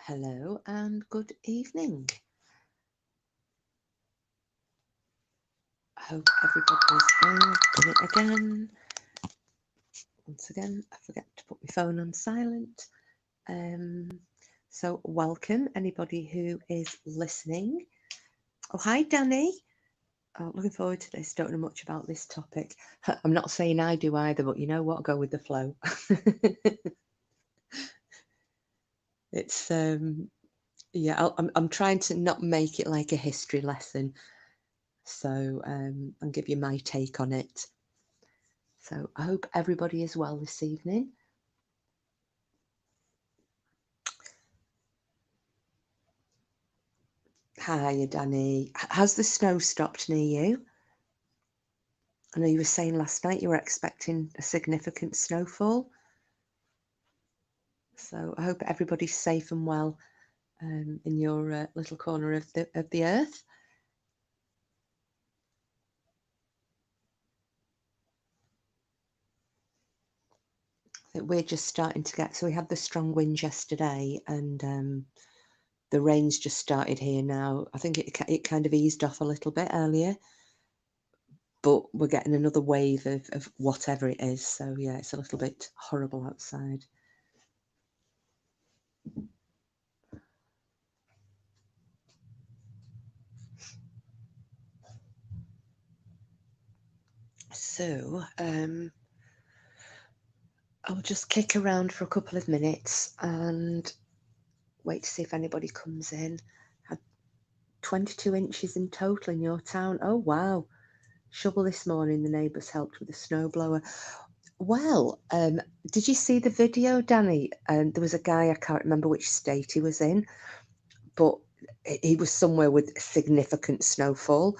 Hello and good evening. I hope everybody's done it again. Once again, I forget to put my phone on silent. So welcome anybody who is listening. Oh, hi Danny. Oh, looking forward to this. Don't know much about this topic. I'm not saying I do either, but you know what? I'll go with the flow. It's yeah. I'm trying to not make it like a history lesson. So I'll give you my take on it. So I hope everybody is well this evening. Hiya, Danny. Has the snow stopped near you? I know you were saying last night you were expecting a significant snowfall. So I hope everybody's safe and well in your little corner of the earth. We're just starting to get. So we had the strong winds yesterday, and the rain's just started here now. I think it kind of eased off a little bit earlier, but we're getting another wave of whatever it is. So yeah, it's a little bit horrible outside. So I'll just kick around for a couple of minutes and wait to see if anybody comes in. Had 22 inches in total in your town. Oh wow. Shovel this morning, the neighbours helped with a snowblower. Well, did you see the video, Danny? There was a guy, I can't remember which state he was in, but he was somewhere with significant snowfall.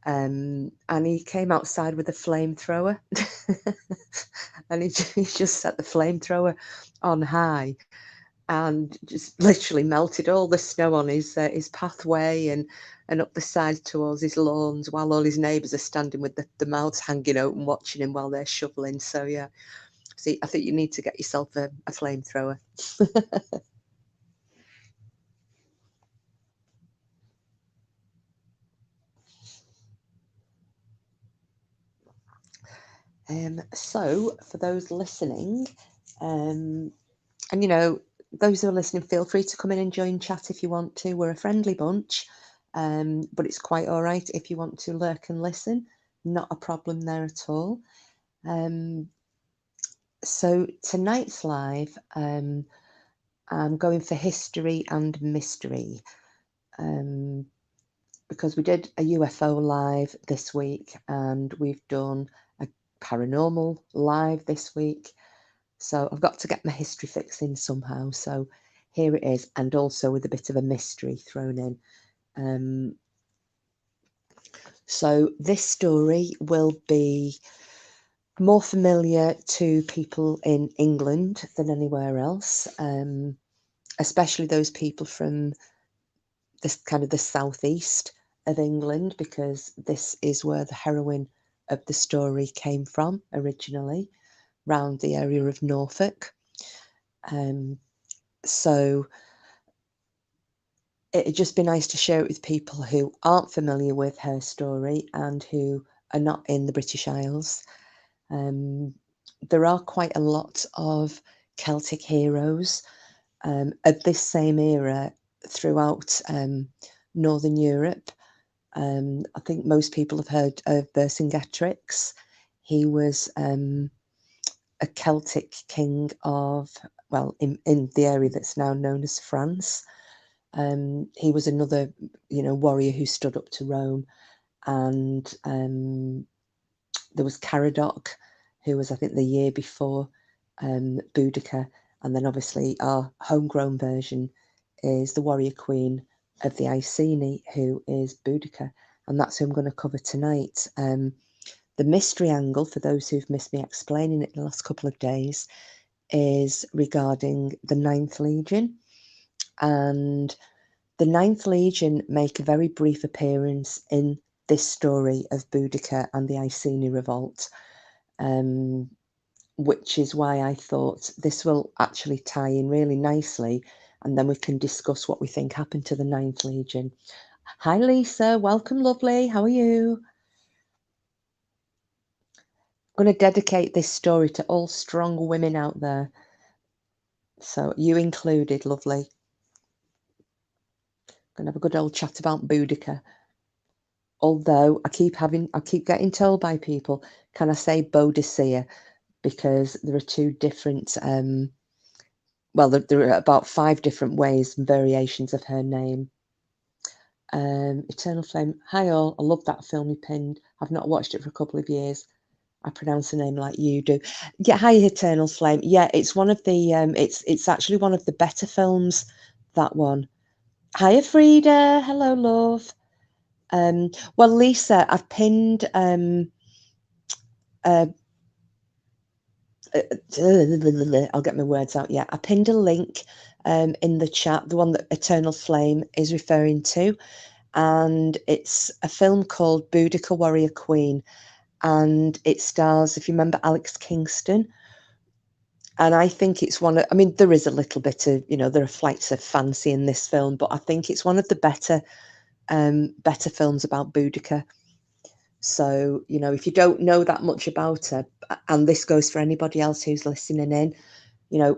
And he came outside with a flamethrower and he just set the flamethrower on high and just literally melted all the snow on his pathway and up the side towards his lawns, while all his neighbours are standing with the mouths hanging open watching him while they're shoveling. So yeah, see, I think you need to get yourself a flamethrower. So for those listening, and those who are listening, feel free to come in and join chat if you want to. We're a friendly bunch, but it's quite all right if you want to lurk and listen. Not a problem there at all. Um, so tonight's live, I'm going for history and mystery, because we did a UFO live this week and we've done a paranormal live this week. So I've got to get my history fix in somehow. So here it is, and also with a bit of a mystery thrown in. So this story will be more familiar to people in England than anywhere else, especially those people from this kind of the southeast of England, because this is where the heroine of the story came from originally, round the area of Norfolk. So it'd just be nice to share it with people who aren't familiar with her story and who are not in the British Isles. There are quite a lot of Celtic heroes of this same era throughout Northern Europe. I think most people have heard of Vercingetorix. He was a Celtic king of, well, in the area that's now known as France. He was another, warrior who stood up to Rome, and there was Caradoc, who was, I think, the year before Boudica, and then obviously our homegrown version is the warrior queen of the Iceni, who is Boudica, and that's who I'm going to cover tonight. The mystery angle, for those who've missed me explaining it the last couple of days, is regarding the Ninth Legion, and the Ninth Legion make a very brief appearance in this story of Boudica and the Iceni revolt, which is why I thought this will actually tie in really nicely and then we can discuss what we think happened to the Ninth Legion. Hi, Lisa. Welcome, lovely. How are you? I'm going to dedicate this story to all strong women out there. So you included, lovely. Going to have a good old chat about Boudica. Although I keep getting told by people, can I say Boudica? Because there are two different, well, there are about 5 different ways and variations of her name. Eternal Flame. Hi all, I love that film you pinned. I've not watched it for a couple of years. I pronounce the name like you do. Yeah, hi Eternal Flame. Yeah, it's one of the it's actually one of the better films, that one. Hiya Frida. Hello, love. Well, Lisa, I've pinned I'll get my words out. Yeah, I pinned a link in the chat, the one that Eternal Flame is referring to, and it's a film called Boudica Warrior Queen, and it stars, if you remember, Alex Kingston. And I think it's one of, I mean, there is a little bit of, there are flights of fancy in this film, but I think it's one of the better films about Boudica. So, if you don't know that much about her, and this goes for anybody else who's listening in,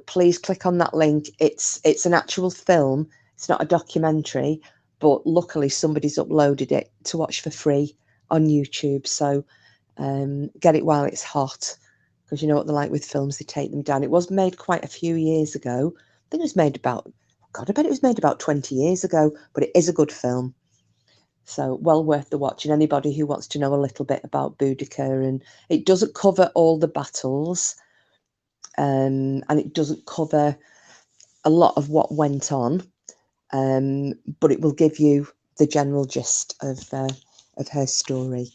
please click on that link. It's an actual film. It's not a documentary, but luckily somebody's uploaded it to watch for free on YouTube. So get it while it's hot, because you know what they're like with films, they take them down. It was made quite a few years ago. I think it was made about, God, I bet it was made about 20 years ago, but it is a good film. So well worth the watching. Anybody who wants to know a little bit about Boudica, and it doesn't cover all the battles, and it doesn't cover a lot of what went on, but it will give you the general gist of her story.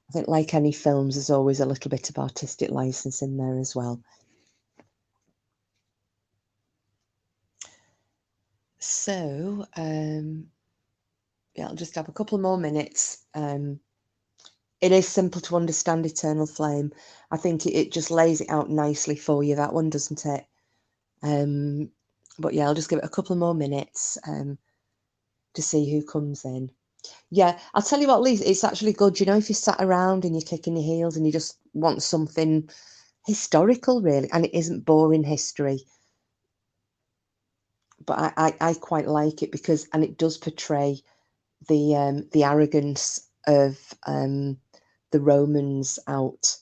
I think, like any films, there's always a little bit of artistic license in there as well. So, yeah, I'll just have a couple more minutes. It is simple to understand, Eternal Flame. I think it just lays it out nicely for you, that one, doesn't it? But yeah, I'll just give it a couple more minutes to see who comes in. Yeah, I'll tell you what, Lisa, it's actually good, if you sat around and you're kicking your heels and you just want something historical, really, and it isn't boring history. But I quite like it because, and it does portray the arrogance of the Romans out.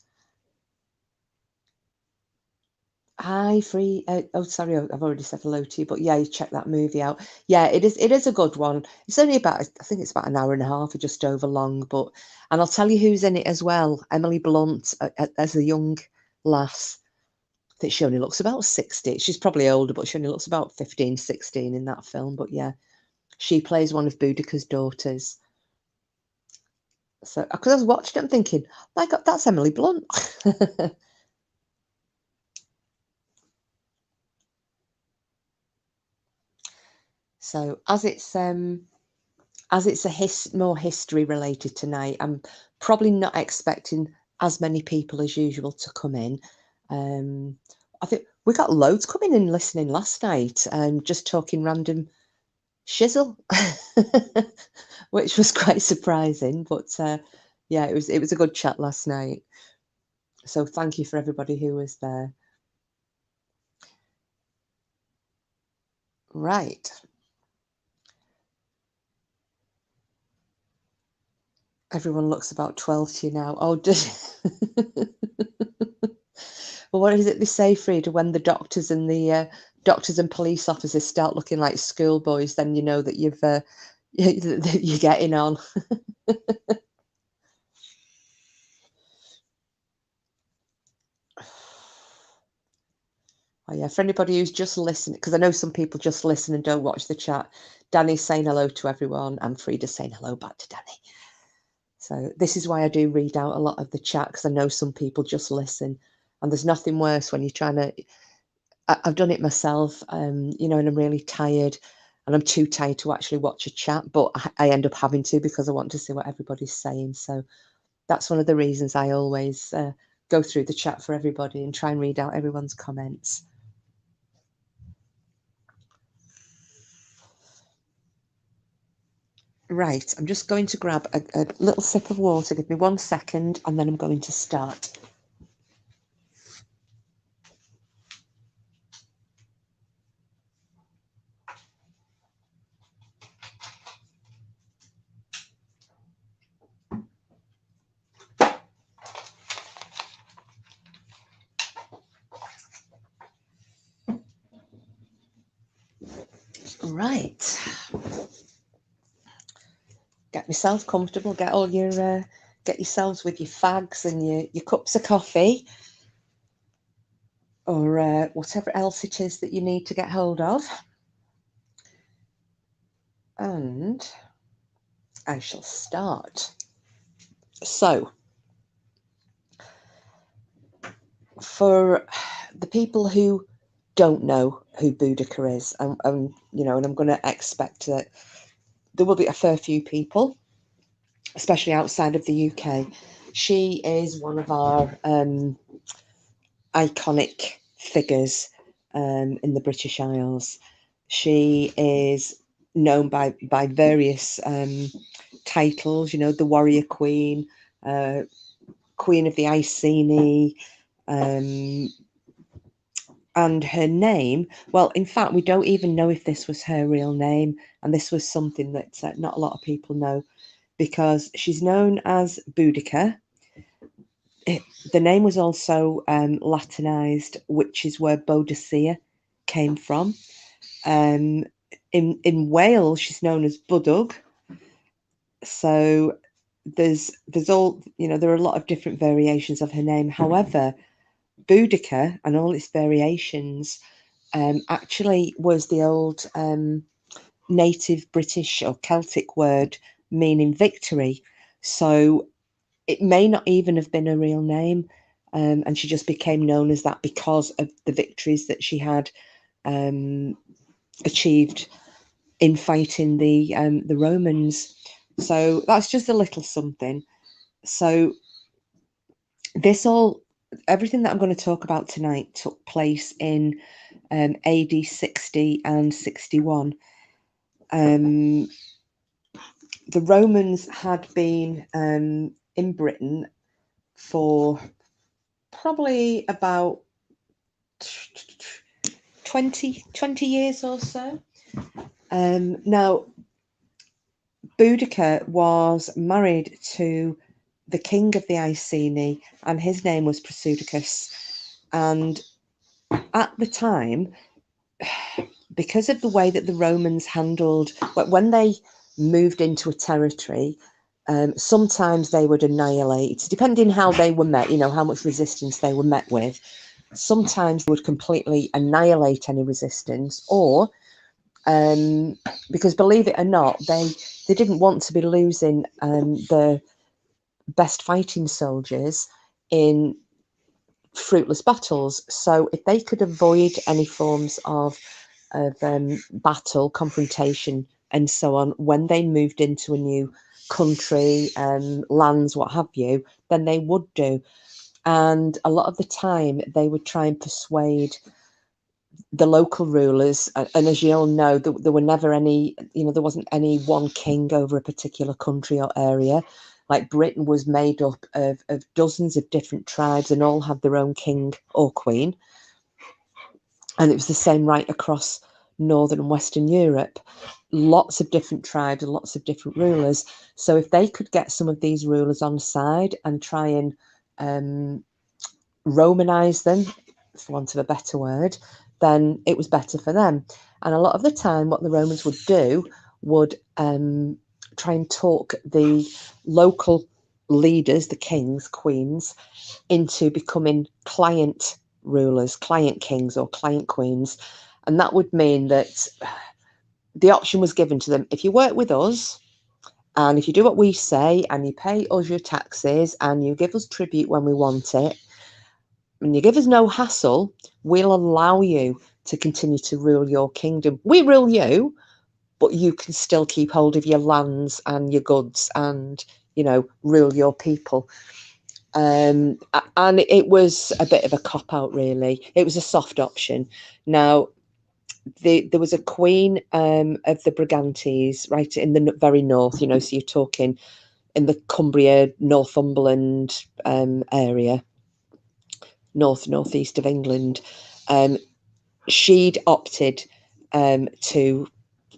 Hi, free. Oh, sorry, I've already said hello to you, but yeah, you check that movie out. Yeah, it is. It is a good one. It's only about, I think it's about an hour and a half or just over long. But, and I'll tell you who's in it as well. Emily Blunt as a young lass. I think she only looks about 60. She's probably older, but she only looks about 15, 16 in that film. But yeah, she plays one of Boudica's daughters. So, because I was watching it, I'm thinking, my God, that's Emily Blunt. So, as it's a more history related tonight, I'm probably not expecting as many people as usual to come in. I think we got loads coming in listening last night, just talking random shizzle, which was quite surprising. But yeah, it was a good chat last night. So thank you for everybody who was there. Right. Everyone looks about 12 to you now. Oh, well, what is it they say, Frida? When the doctors and police officers start looking like schoolboys, then you know that you're getting on. Oh yeah, for anybody who's just listening, because I know some people just listen and don't watch the chat. Danny's saying hello to everyone, and Frida's saying hello back to Danny. So this is why I do read out a lot of the chat, because I know some people just listen, and there's nothing worse when you're trying to. I've done it myself, and I'm really tired, and I'm too tired to actually watch a chat, but I end up having to because I want to see what everybody's saying. So that's one of the reasons I always go through the chat for everybody and try and read out everyone's comments. Right, I'm just going to grab a little sip of water. Give me 1 second, and then I'm going to start. Right, get yourself comfortable. Get all your get yourselves with your fags and your cups of coffee, or whatever else it is that you need to get hold of. And I shall start. So, for the people who don't know who Boudica is, and you know, and I'm going to expect that there will be a fair few people, especially outside of the UK. She is one of our iconic figures in the British Isles. She is known by various titles, you know, the Warrior Queen, Queen of the Iceni, and her name, well, in fact, we don't even know if this was her real name, and this was something that not a lot of people know, because she's known as Boudica. The name was also Latinized, which is where Boadicea came from. In Wales, she's known as Budug. So there's all, you know, there are a lot of different variations of her name. However, Boudica and all its variations actually was the old native British or Celtic word meaning victory. So it may not even have been a real name, and she just became known as that because of the victories that she had achieved in fighting the Romans. So that's just a little something. So everything that I'm going to talk about tonight took place in AD 60 and 61. The Romans had been in Britain for probably about 20 years or so. Now, Boudica was married to the king of the Iceni, and his name was Prasudicus. And at the time, because of the way that the Romans handled, when they moved into a territory, sometimes they would annihilate, depending how they were met, you know, how much resistance they were met with. Sometimes they would completely annihilate any resistance, or because believe it or not, they didn't want to be losing the best fighting soldiers in fruitless battles. So if they could avoid any forms of battle, confrontation, and so on, when they moved into a new country, lands, what have you, then they would do. And a lot of the time, they would try and persuade the local rulers. And as you all know, there were never any, you know, there wasn't any one king over a particular country or area. Like Britain was made up of dozens of different tribes, and all had their own king or queen. And it was the same right across Northern and Western Europe. Lots of different tribes and lots of different rulers. So if they could get some of these rulers on side and try and Romanize them, for want of a better word, then it was better for them. And a lot of the time, what the Romans would do would try and talk the local leaders, the kings, queens, into becoming client rulers, client kings, or client queens. And that would mean that the option was given to them: if you work with us, and if you do what we say, and you pay us your taxes, and you give us tribute when we want it, and you give us no hassle, we'll allow you to continue to rule your kingdom. We rule you, but you can still keep hold of your lands and your goods, and, you know, rule your people. And it was a bit of a cop out, really. It was a soft option. Now, there was a queen of the Brigantes right in the very north, you know, so you're talking in the Cumbria, Northumberland area, northeast of England. She'd opted to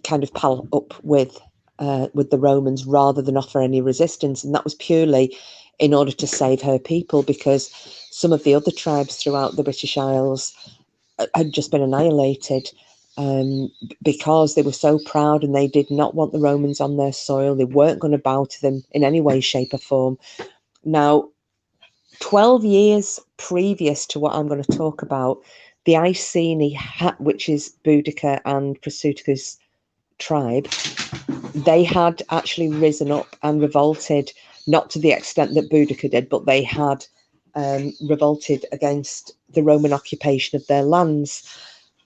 kind of pal up with the Romans rather than offer any resistance, and that was purely in order to save her people, because some of the other tribes throughout the British Isles had just been annihilated, because they were so proud and they did not want the Romans on their soil. They weren't going to bow to them in any way, shape, or form. Now, 12 years previous to what I'm going to talk about, the Iceni, which is Boudica and Prasuta's tribe, they had actually risen up and revolted, not to the extent that Boudica did, but they had revolted against the Roman occupation of their lands.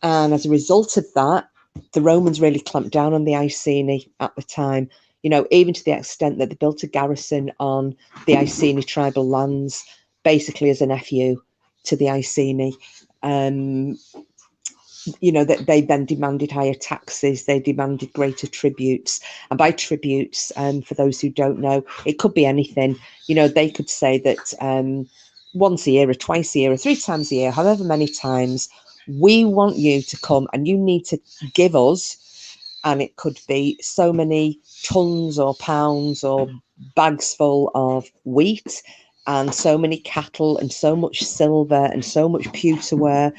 And as a result of that, the Romans really clamped down on the Iceni at the time, you know, even to the extent that they built a garrison on the Iceni tribal lands, basically as an FU to the Iceni. You know, that they then demanded higher taxes, they demanded greater tributes. And by tributes, for those who don't know, it could be anything. You know, they could say that once a year or twice a year or 3 times a year, however many times, we want you to come and you need to give us, and it could be so many tons or pounds or bags full of wheat and so many cattle and so much silver and so much pewterware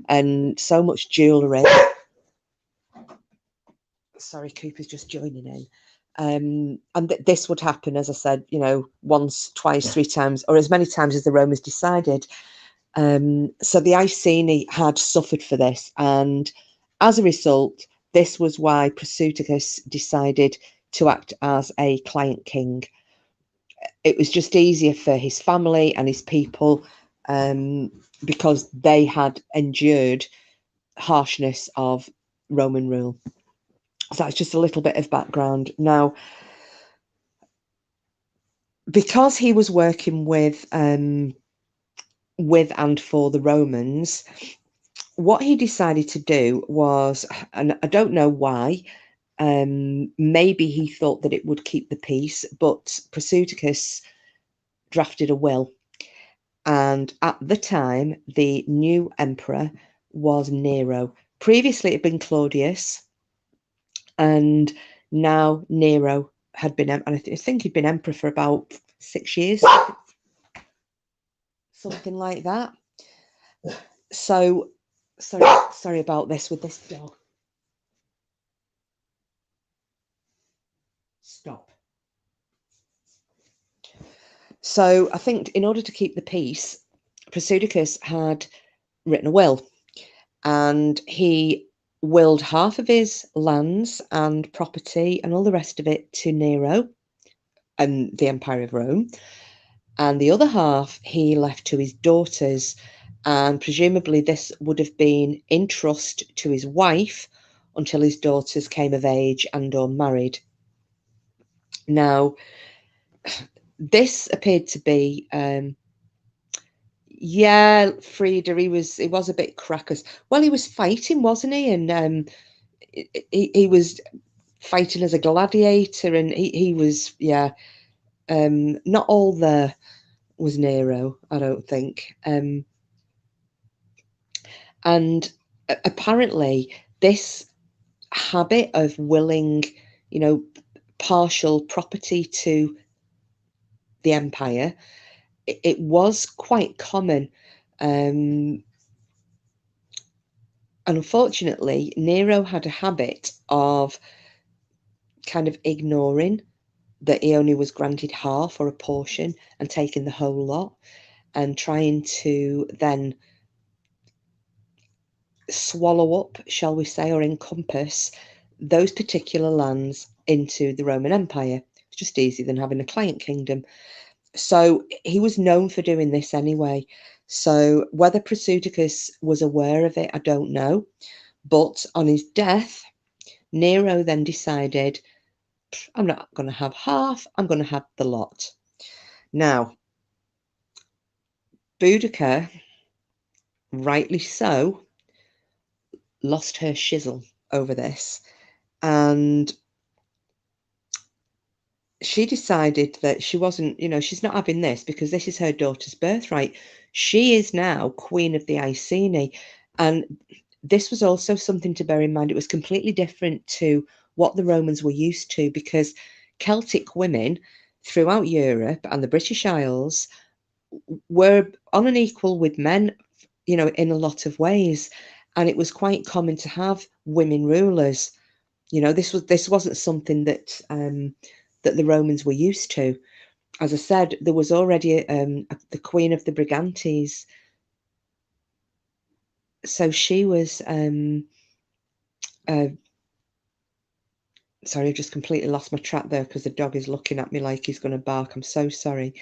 and so much jewellery. Sorry, Cooper's just joining in. And this would happen, as I said, you know, once, twice, 3 times, or as many times as the Romans decided. So the Iceni had suffered for this, and as a result, this was why Prasutagus decided to act as a client king. It was just easier for his family and his people, because they had endured harshness of Roman rule. So that's just a little bit of background. Now, because he was working with and for the Romans, what he decided to do was, and I don't know why, maybe he thought that it would keep the peace, but Prasutagus drafted a will. And at the time, the new emperor was Nero. Previously, it had been Claudius, and now Nero had been, and I think he'd been emperor for about 6 years, something like that. So, sorry about this with this dog. Stop. So I think in order to keep the peace, Prasutagus had written a will, and he willed half of his lands and property and all the rest of it to Nero and the Empire of Rome, and the other half he left to his daughters, and presumably this would have been in trust to his wife until his daughters came of age and or married. Now, this appeared to be yeah, Frieda, he was a bit crackers. Well, he was fighting, wasn't he? And he was fighting as a gladiator, and he was, yeah, not all there was Nero, I don't think. And apparently this habit of willing, you know, partial property to the empire, it was quite common. And unfortunately, Nero had a habit of kind of ignoring that he only was granted half or a portion and taking the whole lot, and trying to then swallow up, shall we say, or encompass those particular lands into the Roman Empire. It's just easier than having a client kingdom. So he was known for doing this anyway. So whether Prasutagus was aware of it, I don't know. But on his death, Nero then decided, I'm not going to have half, I'm going to have the lot. Now, Boudica, rightly so, lost her shizzle over this, and she decided that she wasn't, she's not having this because this is her daughter's birthright. She is now Queen of the Iceni. And this was also something to bear in mind. It was completely different to what the Romans were used to, because Celtic women throughout Europe and the British Isles were on an equal with men, in a lot of ways. And it was quite common to have women rulers. This wasn't something that that the Romans were used to. As I said, there was already the Queen of the Brigantes, so she was. Sorry, I've just completely lost my track there because the dog is looking at me like he's going to bark. I'm so sorry.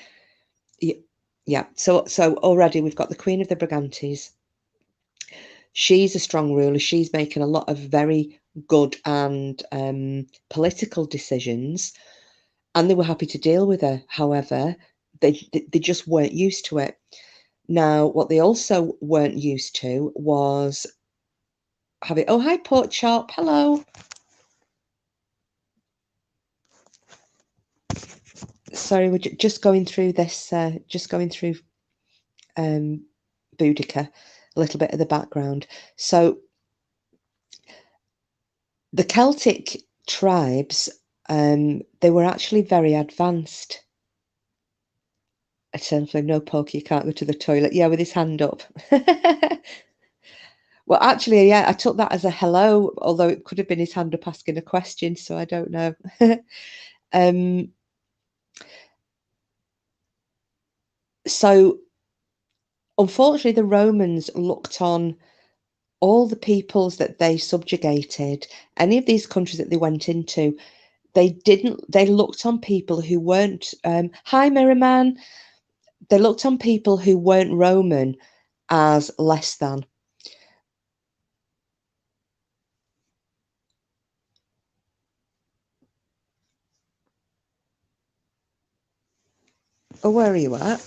Yeah. So already we've got the Queen of the Brigantes. She's a strong ruler. She's making a lot of very good and political decisions, and they were happy to deal with her. However, they just weren't used to it. Now, what they also weren't used to was having, oh, hi, Pork Chop, hello. Sorry, we're just going through this, Boudica, a little bit of the background. So the Celtic tribes, they were actually very advanced. I tell him, no, Pork, you can't go to the toilet. Yeah, with his hand up. Well, actually, yeah, I took that as a hello, although it could have been his hand up asking a question, so I don't know. So, unfortunately, the Romans looked on all the peoples that they subjugated, any of these countries that they went into, they looked on people who weren't, hi, Merriman, they looked on people who weren't Roman as less than. Oh, where are you at?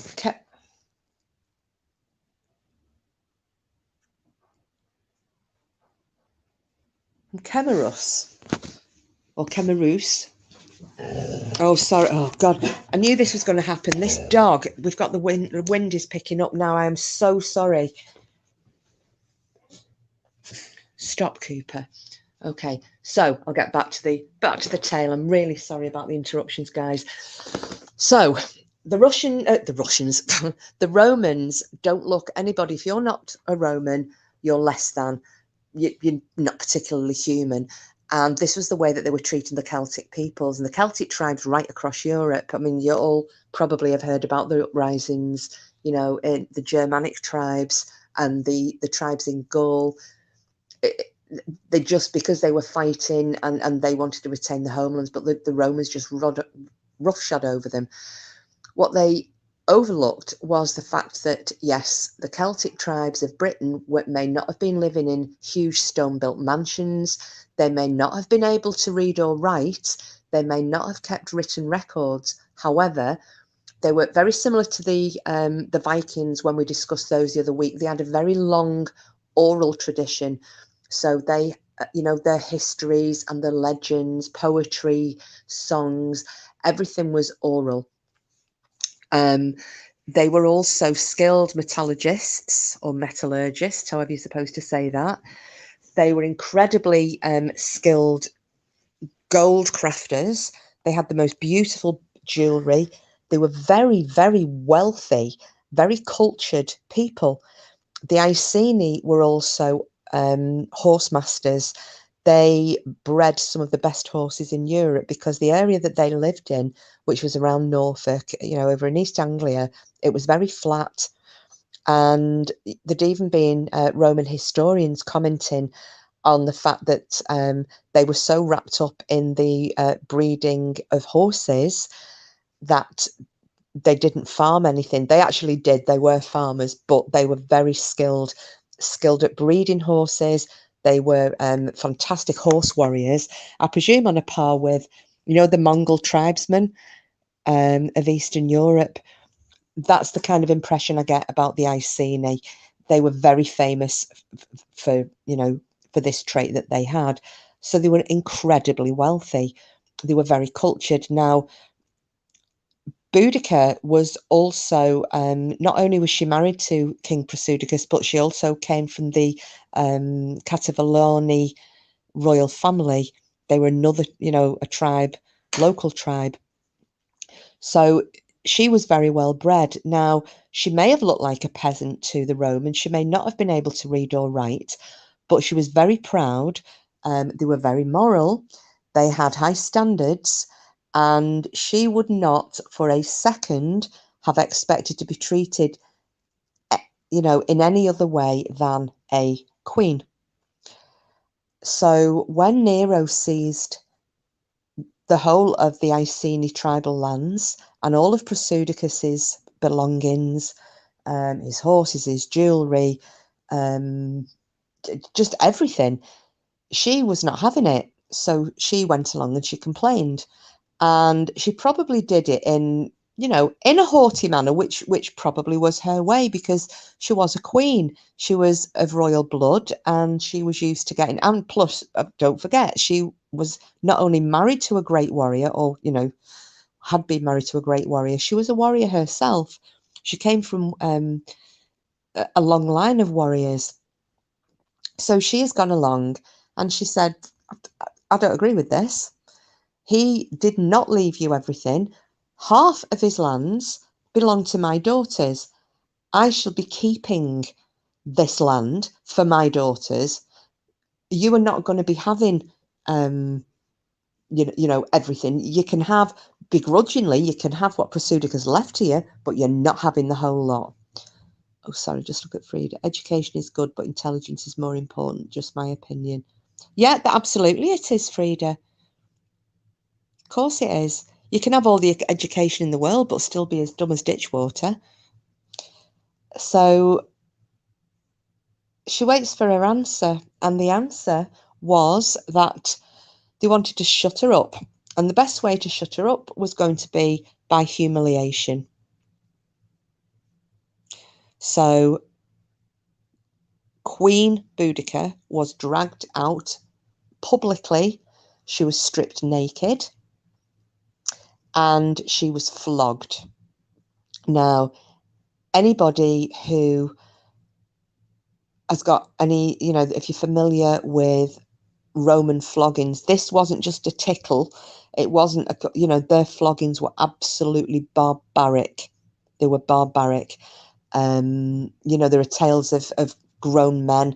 Kemerus or Kemerus. Oh, sorry. Oh, God. I knew this was going to happen. This dog, we've got the wind is picking up now. I am so sorry. Stop, Cooper. Okay, so I'll get back to the tale. I'm really sorry about the interruptions, guys. So the Russians, the Romans don't look anybody. If you're not a Roman, you're less than. You're not particularly human. And this was the way that they were treating the Celtic peoples and the Celtic tribes right across Europe. I mean, you all probably have heard about the uprisings, in the Germanic tribes and the tribes in Gaul. They just, because they were fighting and they wanted to retain the homelands, but the Romans just roughshod over them. What they overlooked was the fact that, yes, the Celtic tribes of Britain may not have been living in huge stone-built mansions. They may not have been able to read or write. They may not have kept written records. However, they were very similar to the Vikings when we discussed those the other week. They had a very long oral tradition. So they, their histories and their legends, poetry, songs, everything was oral. They were also skilled metallurgists or metallurgists, however you're supposed to say that. They were incredibly skilled gold crafters. They had the most beautiful jewelry. They were very, very wealthy, very cultured people. The Iceni were also horse masters. They bred some of the best horses in Europe because the area that they lived in, which was around Norfolk, over in East Anglia, it was very flat. And there'd even been Roman historians commenting on the fact that they were so wrapped up in the breeding of horses that they didn't farm anything. They actually did. They were farmers, but they were very skilled at breeding horses. They were fantastic horse warriors. I presume on a par with, the Mongol tribesmen of Eastern Europe. That's the kind of impression I get about the Iceni. They were very famous for, for this trait that they had. So they were incredibly wealthy. They were very cultured. Now, Boudica was also, not only was she married to King Prasudicus, but she also came from the Catavaloni royal family. They were another, a tribe, local tribe. So she was very well bred. Now, she may have looked like a peasant to the Romans. She may not have been able to read or write, but she was very proud. They were very moral. They had high standards, and she would not for a second have expected to be treated, in any other way than a queen. So when Nero seized the whole of the Iceni tribal lands and all of Prasudicus's belongings, his horses, his jewelry, just everything, she was not having it. So she went along and she complained, and she probably did it in a haughty manner, which probably was her way, because she was a queen. She was of royal blood, and she was used to getting, and plus, don't forget, she was not only married to a great warrior, or had been married to a great warrior, she was a warrior herself. She came from a long line of warriors. So she has gone along and she said, I don't agree with this. He did not leave you everything. Half of his lands belong to my daughters. I shall be keeping this land for my daughters. You are not going to be having, everything. You can have, begrudgingly, you can have what Prasudicus left to you, but you're not having the whole lot. Oh, sorry, just look at Frida. Education is good, but intelligence is more important. Just my opinion. Yeah, absolutely it is, Frida. Of course it is. You can have all the education in the world, but still be as dumb as ditch water. So she waits for her answer, and the answer was that they wanted to shut her up. And the best way to shut her up was going to be by humiliation. So Queen Boudica was dragged out publicly. She was stripped naked and she was flogged. Now, anybody who has got any, if you're familiar with Roman floggings, this wasn't just a tickle. It wasn't, their floggings were absolutely barbaric. They were barbaric. There are tales of grown men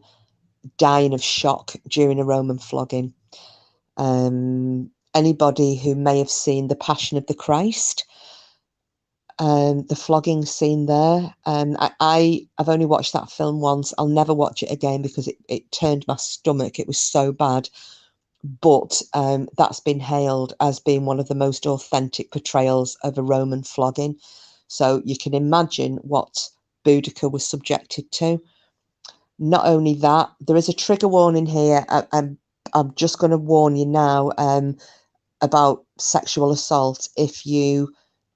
dying of shock during a Roman flogging. Anybody who may have seen The Passion of the Christ, the flogging scene there. I've only watched that film once. I'll never watch it again because it turned my stomach. It was so bad. But that's been hailed as being one of the most authentic portrayals of a Roman flogging. So you can imagine what Boudica was subjected to. Not only that, there is a trigger warning here. I'm just going to warn you now about sexual assault. If you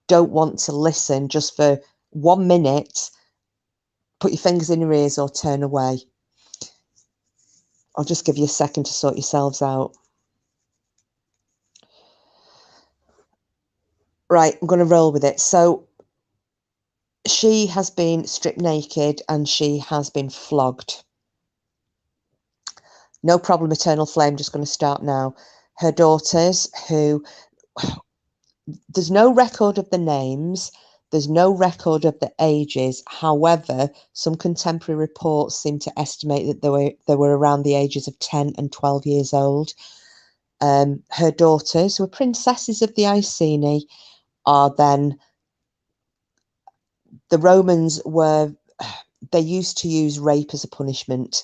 don't want to listen just for 1 minute, put your fingers in your ears or turn away. I'll just give you a second to sort yourselves out. Right, I'm going to roll with it. So she has been stripped naked and she has been flogged. No problem, Eternal Flame, just going to start now. Her daughters, who, there's no record of the names, there's no record of the ages. However, some contemporary reports seem to estimate that they were around the ages of 10 and 12 years old. Her daughters, who were princesses of the Iceni, are then, the Romans they used to use rape as a punishment.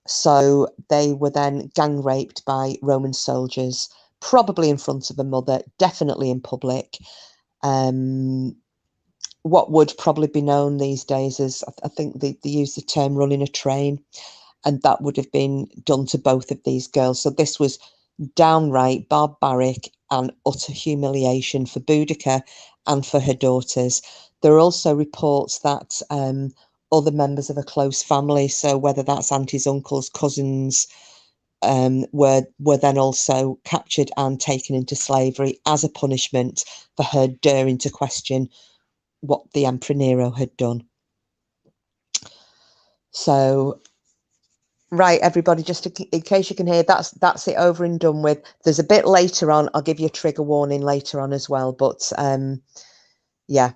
So they were then gang raped by Roman soldiers, probably in front of a mother, definitely in public. What would probably be known these days as, I think they use the term running a train, and that would have been done to both of these girls. So this was downright barbaric and utter humiliation for Boudica and for her daughters. There are also reports that other members of a close family. So whether that's aunties, uncles, cousins, were then also captured and taken into slavery as a punishment for her daring to question what the Emperor Nero had done. So, right, everybody, just in case you can hear, that's it over and done with. There's a bit later on. I'll give you a trigger warning later on as well. But yeah,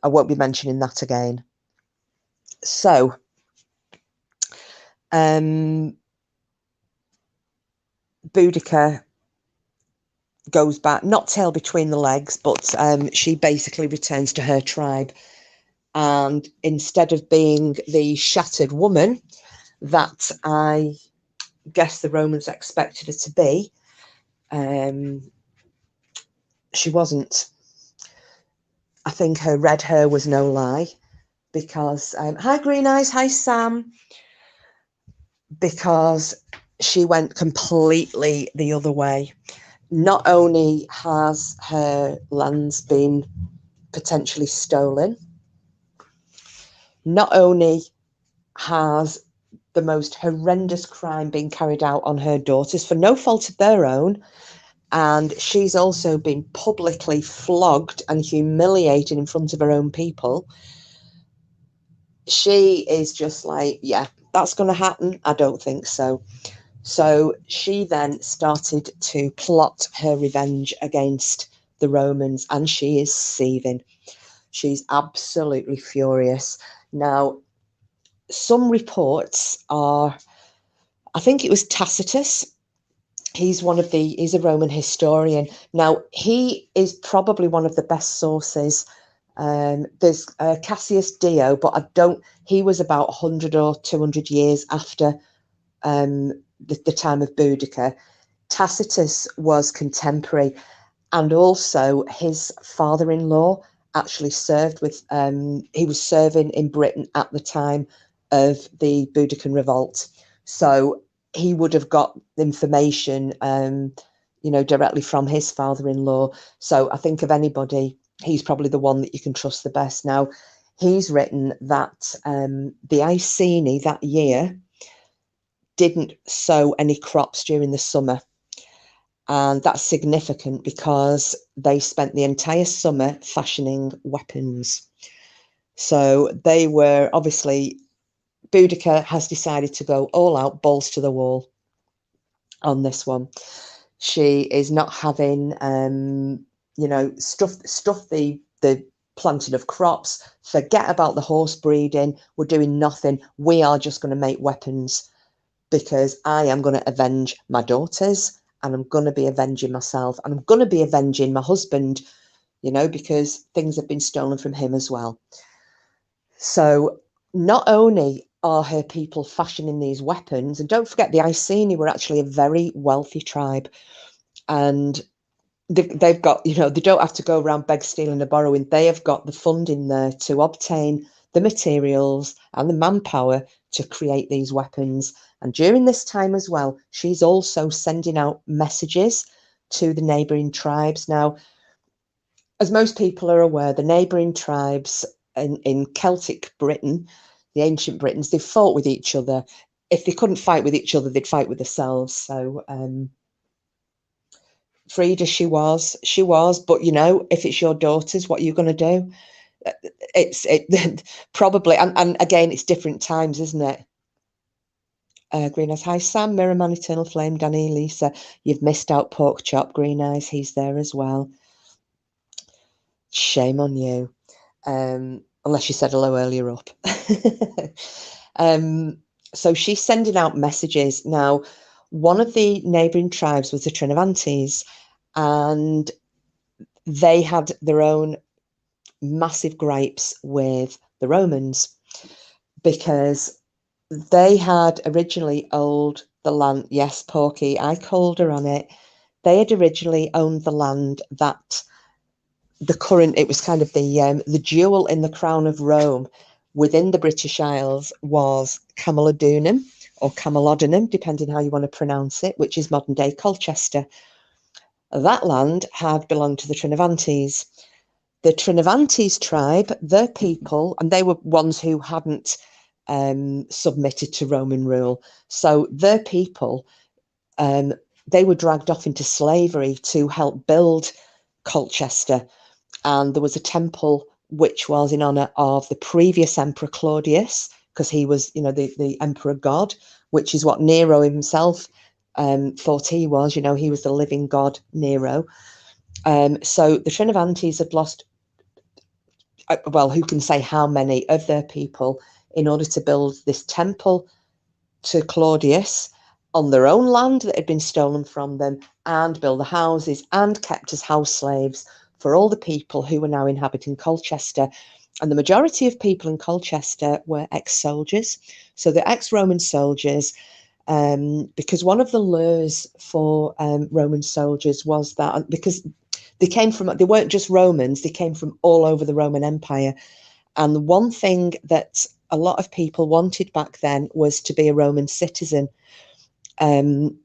I won't be mentioning that again. So, Boudica goes back, not tail between the legs, but she basically returns to her tribe. And instead of being the shattered woman that I guess the Romans expected her to be, she wasn't. I think her red hair was no lie, because hi Green Eyes, hi Sam, because she went completely the other way. Not only has her lands been potentially stolen, not only has the most horrendous crime been carried out on her daughters for no fault of their own, and she's also been publicly flogged and humiliated in front of her own people. She is just like, yeah, that's going to happen. I don't think so. So she then started to plot her revenge against the Romans, and she is seething. She's absolutely furious. Now, some reports are, I think it was Tacitus. He's a Roman historian. Now, he is probably one of the best sources. There's Cassius Dio, but he was about 100 or 200 years after the time of Boudica. Tacitus was contemporary, and also his father-in-law actually served with, he was serving in Britain at the time of the Boudican revolt. So he would have got information, directly from his father-in-law. So I think of anybody, he's probably the one that you can trust the best. Now, he's written that the Iceni that year didn't sow any crops during the summer. And that's significant because they spent the entire summer fashioning weapons. So they were obviously, Boudica has decided to go all out, balls to the wall on this one. She is not having, stuff the planting of crops, forget about the horse breeding, we're doing nothing. We are just going to make weapons because I am going to avenge my daughters, and I'm going to be avenging myself, and I'm going to be avenging my husband, because things have been stolen from him as well. So not only are her people fashioning these weapons, and don't forget the Iceni were actually a very wealthy tribe, and they've got, they don't have to go around beg, stealing and borrowing. They have got the funding there to obtain the materials and the manpower to create these weapons. And during this time as well, she's also sending out messages to the neighbouring tribes. Now, as most people are aware, the neighbouring tribes in Celtic Britain, the ancient Britons, they fought with each other. If they couldn't fight with each other, they'd fight with themselves. So Frida, she was, but if it's your daughters, what are you going to do? It probably, and again, it's different times, isn't it? Green Eyes, hi Sam, Mirrorman, Eternal Flame, Danny, Lisa, you've missed out Pork Chop. Green Eyes, he's there as well. Shame on you, unless you said hello earlier up. So she's sending out messages. Now, one of the neighbouring tribes was the Trinovantes, and they had their own massive gripes with the Romans because they had originally owned the land. Yes, Porky, I called her on it. They had originally owned the land that it was kind of the jewel in the crown of Rome within the British Isles was Camulodunum or Camulodunum, depending how you want to pronounce it, which is modern day Colchester. That land had belonged to the Trinovantes. The Trinovantes tribe, their people, and they were ones who hadn't submitted to Roman rule. So their people, they were dragged off into slavery to help build Colchester. And there was a temple which was in honor of the previous emperor Claudius, because he was, the emperor god, which is what Nero himself thought he was. He was the living god, Nero. So the Trinovantes had lost, well, who can say how many of their people in order to build this temple to Claudius on their own land that had been stolen from them, and build the houses and kept as house slaves for all the people who were now inhabiting Colchester. And the majority of people in Colchester were ex-soldiers. So the ex-Roman soldiers, because one of the lures for Roman soldiers was that, because they weren't just Romans, they came from all over the Roman Empire. And the one thing that a lot of people wanted back then was to be a Roman citizen. And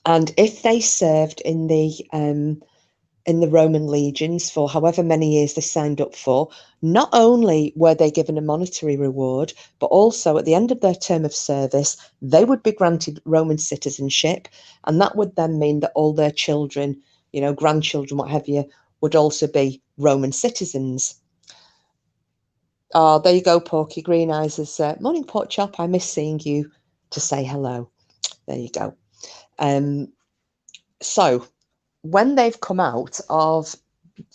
if they served in the Roman legions for however many years they signed up for, not only were they given a monetary reward, but also at the end of their term of service, they would be granted Roman citizenship. And that would then mean that all their children, grandchildren, what have you, would also be Roman citizens. Oh, there you go, Porky Green Eyes says, morning, Pork Chop, I miss seeing you to say hello. There you go. So when they've come out of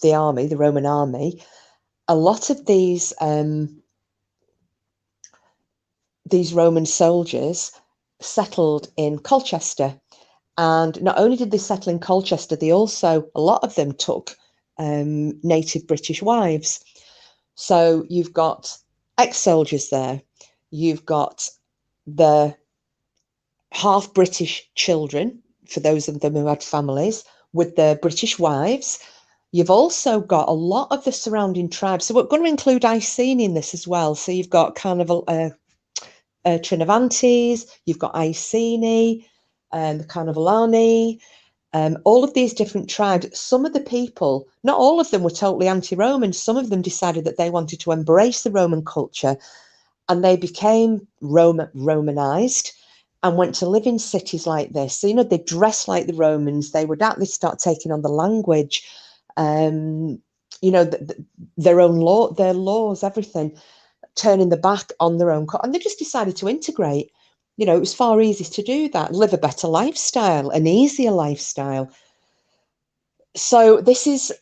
the army, the Roman army, a lot of these Roman soldiers settled in Colchester. And not only did they settle in Colchester, they also, a lot of them took native British wives. So you've got ex-soldiers there. You've got the half-British children, for those of them who had families, with their British wives. You've also got a lot of the surrounding tribes. So we're going to include Iceni in this as well. So you've got Carnival, Trinovantes, you've got Iceni, the Carnivolani, all of these different tribes. Some of the people, not all of them were totally anti-Roman. Some of them decided that they wanted to embrace the Roman culture, and they became Romanized and went to live in cities like this. So, they dressed like the Romans. They would actually start taking on the language, their own their laws, everything, turning the back on their own. And they just decided to integrate. It was far easier to do that, live a better lifestyle, an easier lifestyle. So this is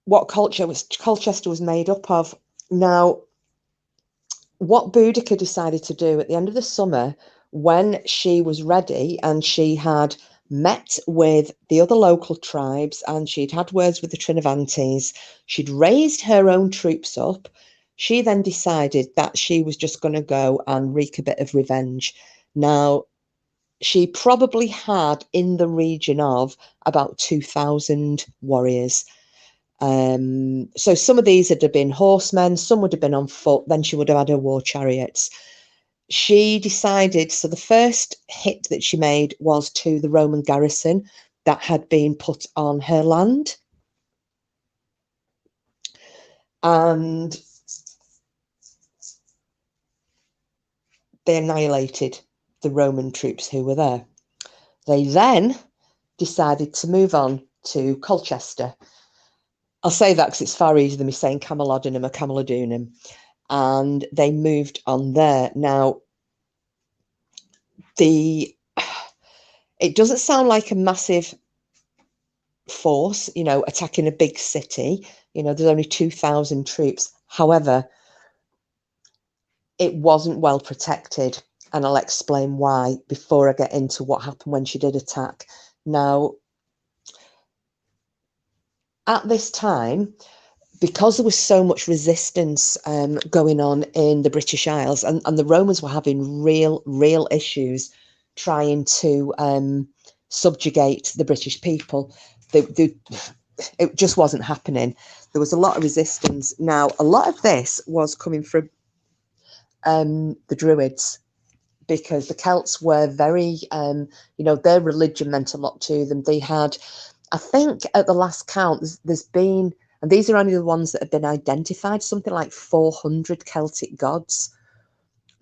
what Colchester was made up of. Now, what Boudica decided to do at the end of the summer, when she was ready and she had met with the other local tribes and she'd had words with the Trinovantes, she'd raised her own troops up. She then decided that she was just going to go and wreak a bit of revenge. Now, she probably had in the region of about 2,000 warriors. So some of these would have been horsemen, some would have been on foot, then she would have had her war chariots. She decided, so the first hit that she made was to the Roman garrison that had been put on her land. And they annihilated the Roman troops who were there. They then decided to move on to Colchester. I'll say that because it's far easier than me saying Camalodunum or Camalodunum. And they moved on there. Now, it doesn't sound like a massive force, attacking a big city. There's only 2,000 troops. However, it wasn't well protected. And I'll explain why before I get into what happened when she did attack. Now, at this time, because there was so much resistance going on in the British Isles, and the Romans were having real issues trying to subjugate the British people, it just wasn't happening. There was a lot of resistance. Now, a lot of this was coming from the Druids, because the Celts were very, their religion meant a lot to them. They had I think at the last count, there's been, and these are only the ones that have been identified, something like 400 Celtic gods.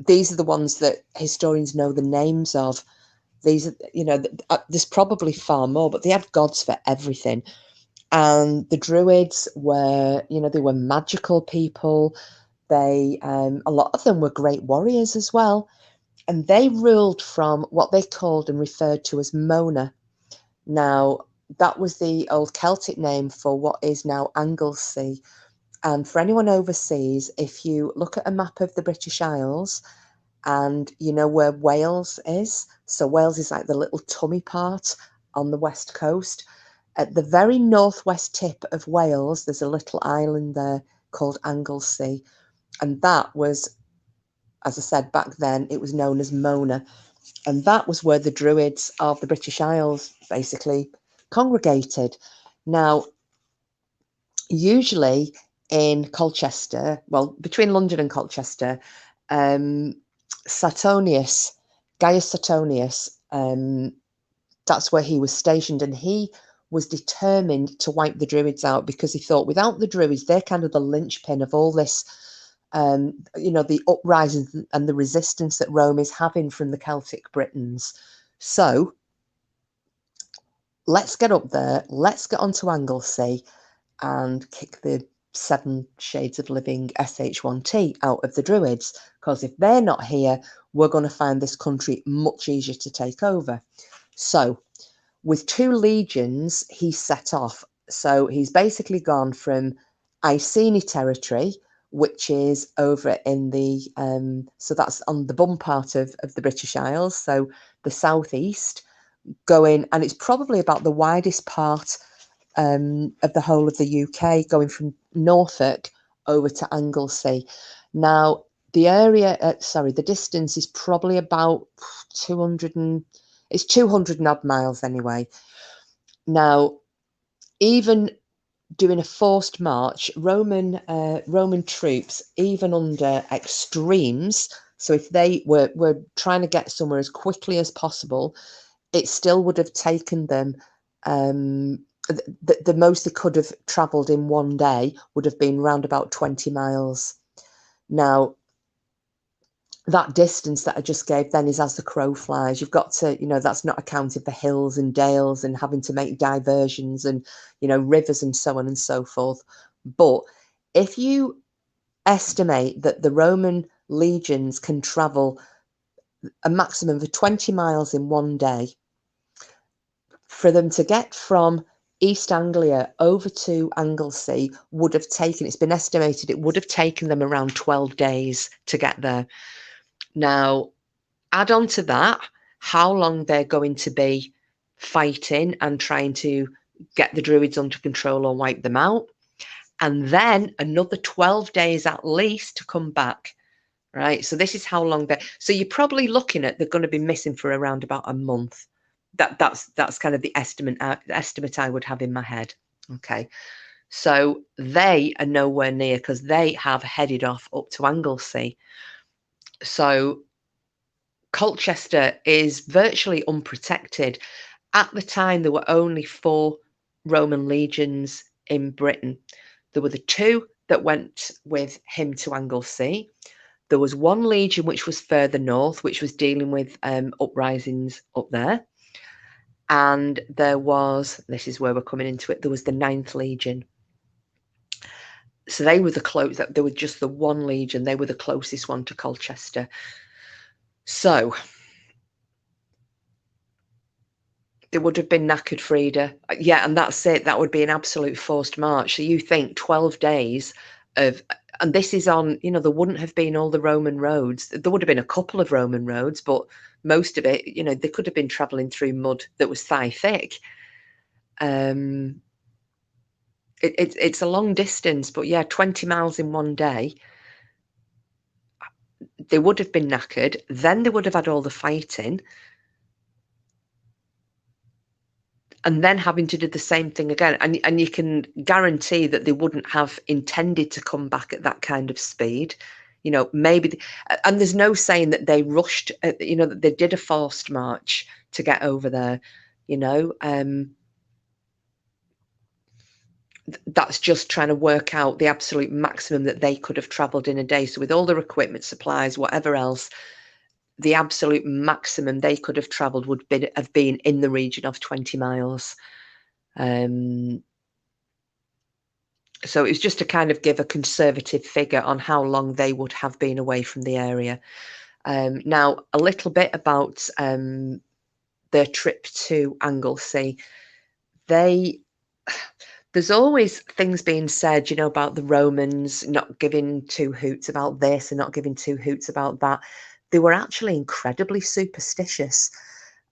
These are the ones that historians know the names of. These are, there's probably far more, but they had gods for everything. And the Druids were, they were magical people. They, a lot of them were great warriors as well. And they ruled from what they called and referred to as Mona. Now, that was the old Celtic name for what is now Anglesey. And for anyone overseas, if you look at a map of the British Isles and you know where Wales is, so Wales is like the little tummy part on the west coast. At the very northwest tip of Wales, there's a little island there called Anglesey. And that was, as I said, back then, it was known as Mona. And that was where the Druids of the British Isles basically congregated. Now, usually in Colchester, well, between London and Colchester, Suetonius, Gaius Suetonius, that's where he was stationed, and he was determined to wipe the Druids out because he thought without the Druids, they're kind of the linchpin of all this, the uprisings and the resistance that Rome is having from the Celtic Britons. So let's get up there, let's get onto Anglesey and kick the 7 shades of living SH1T out of the Druids, because if they're not here, we're going to find this country much easier to take over. So with 2 legions, he set off. So he's basically gone from Iceni territory, which is over in the, so that's on the bum part of the British Isles, so the southeast, going, and it's probably about the widest part of the whole of the UK, going from Norfolk over to Anglesey. Now, the area, the distance is probably about 200 and odd miles anyway. Now, even doing a forced march, Roman troops, even under extremes, so if they were trying to get somewhere as quickly as possible, it still would have taken them, the most they could have travelled in one day would have been round about 20 miles. Now, that distance that I just gave then is as the crow flies. You've got to, that's not accounting for hills and dales and having to make diversions and, rivers and so on and so forth. But if you estimate that the Roman legions can travel a maximum of 20 miles in one day, for them to get from East Anglia over to Anglesey would have taken, it's been estimated, it would have taken them around 12 days to get there. Now, add on to that how long they're going to be fighting and trying to get the Druids under control or wipe them out. And then another 12 days at least to come back, right? So this is how long so you're probably looking at, they're going to be missing for around about a month. That's kind of the estimate I would have in my head. Okay. So they are nowhere near, because they have headed off up to Anglesey. So Colchester is virtually unprotected. At the time, there were only 4 Roman legions in Britain. There were the 2 that went with him to Anglesey. There was 1 legion which was further north, which was dealing with uprisings up there. And there was, this is where we're coming into it, there was the 9th Legion. So they were they were just the 1 legion. They were the closest one to Colchester. So they would have been knackered, Frida. Yeah, and that's it. That would be an absolute forced march. So you think 12 days of, and this is on, there wouldn't have been all the Roman roads. There would have been a couple of Roman roads, but most of it, they could have been traveling through mud that was thigh thick. It's a long distance, but yeah, 20 miles in one day. They would have been knackered. Then they would have had all the fighting. And then having to do the same thing again. And you can guarantee that they wouldn't have intended to come back at that kind of speed. Maybe, and there's no saying that they rushed, that they did a forced march to get over there, that's just trying to work out the absolute maximum that they could have travelled in a day. So with all their equipment, supplies, whatever else, the absolute maximum they could have travelled would have been in the region of 20 miles. So it was just to kind of give a conservative figure on how long they would have been away from the area. Now, a little bit about their trip to Anglesey. There's always things being said, you know, about the Romans not giving two hoots about this and not giving two hoots about that. They were actually incredibly superstitious.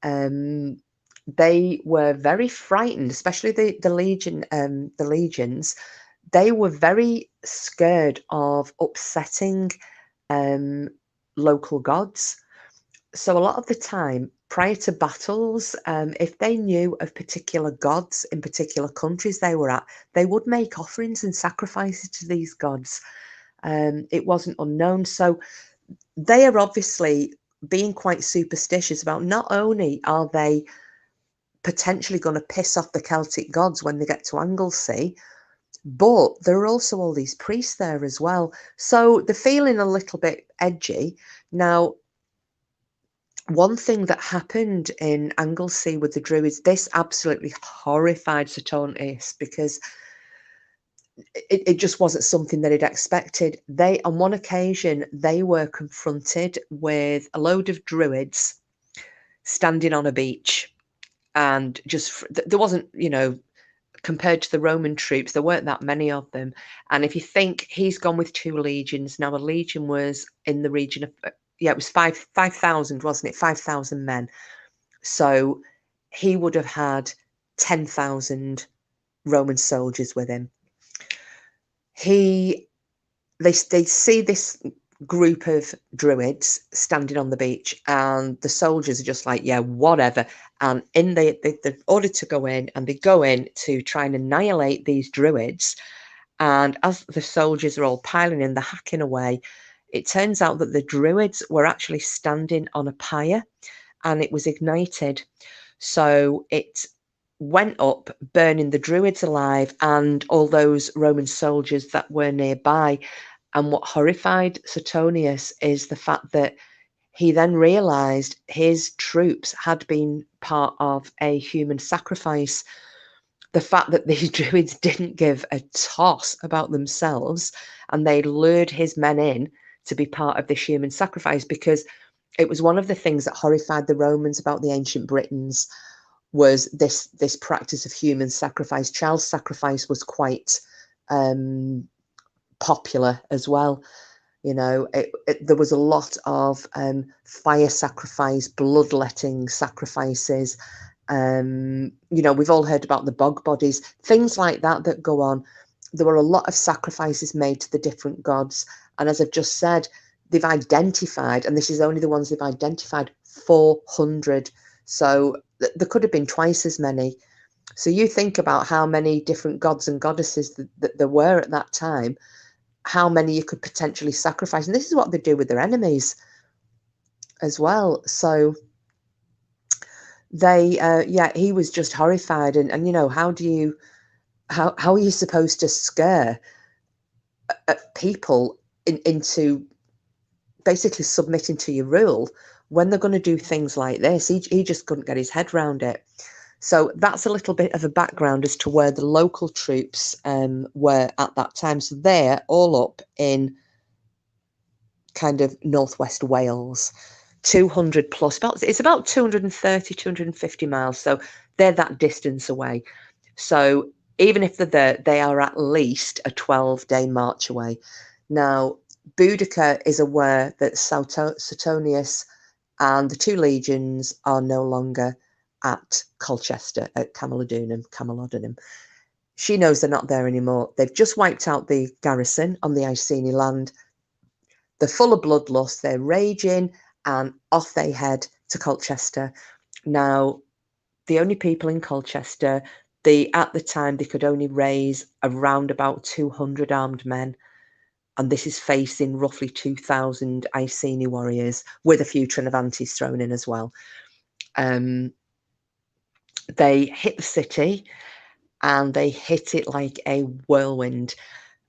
They were very frightened, especially the legions. They were very scared of upsetting local gods. So a lot of the time, prior to battles, if they knew of particular gods in particular countries they were at, they would make offerings and sacrifices to these gods. It wasn't unknown. So they are obviously being quite superstitious about not only are they potentially going to piss off the Celtic gods when they get to Anglesey, but there are also all these priests there as well. So they're feeling a little bit edgy. Now, one thing that happened in Anglesey with the Druids, this absolutely horrified Suetonius because it just wasn't something that he'd expected. On one occasion, they were confronted with a load of Druids standing on a beach, and just there wasn't, you know, compared to the Roman troops, there weren't that many of them. And if you think he's gone with 2 legions, now a legion was in the region of, yeah, it was 5,000, wasn't it? 5,000 men. So he would have had 10,000 Roman soldiers with him. They see this group of Druids standing on the beach, and the soldiers are just like, yeah, whatever. And they're ordered to go in, and they go in to try and annihilate these Druids. And as the soldiers are all piling in, they're hacking away. It turns out that the Druids were actually standing on a pyre, and it was ignited. So it went up, burning the Druids alive and all those Roman soldiers that were nearby. And what horrified Suetonius is the fact that he then realized his troops had been part of a human sacrifice. The fact that these Druids didn't give a toss about themselves, and they lured his men in to be part of this human sacrifice, because it was one of the things that horrified the Romans about the ancient Britons, was this practice of human sacrifice. Child sacrifice was quite popular as well. You know, there was a lot of fire sacrifice, bloodletting sacrifices. You know, we've all heard about the bog bodies, things like that go on. There were a lot of sacrifices made to the different gods. And as I've just said, they've identified, and this is only the ones they've identified, 400. So there could have been twice as many. So you think about how many different gods and goddesses that there were at that time, how many you could potentially sacrifice. And this is what they do with their enemies as well. So he was just horrified. And you know, how are you supposed to scare people into basically submitting to your rule when they're going to do things like this? He just couldn't get his head around it. So that's a little bit of a background as to where the local troops were at that time. So they're all up in kind of northwest Wales, 200 plus, it's about 230, 250 miles. So they're that distance away. So even if they're there, they are at least a 12-day march away. Now, Boudica is aware that Suetonius and the 2 legions are no longer at Colchester, at Camulodunum. She knows they're not there anymore. They've just wiped out the garrison on the Iceni land. They're full of bloodlust, they're raging, and off they head to Colchester. Now, the only people in Colchester, at the time, they could only raise around about 200 armed men. And this is facing roughly 2,000 Iceni warriors, with a few Trinovantes thrown in as well. They hit the city, and they hit it like a whirlwind.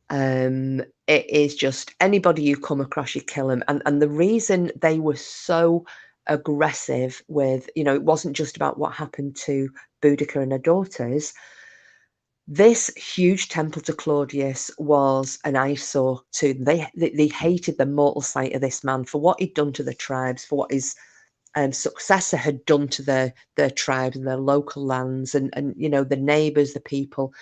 It is just anybody you come across, you kill them. And the reason they were so aggressive with, you know, it wasn't just about what happened to Boudica and her daughters. This huge temple to Claudius was an eyesore to them. They hated the mortal sight of this man for what he'd done to the tribes, for what his successor had done to their tribes and their local lands, and you know, the neighbours, the people.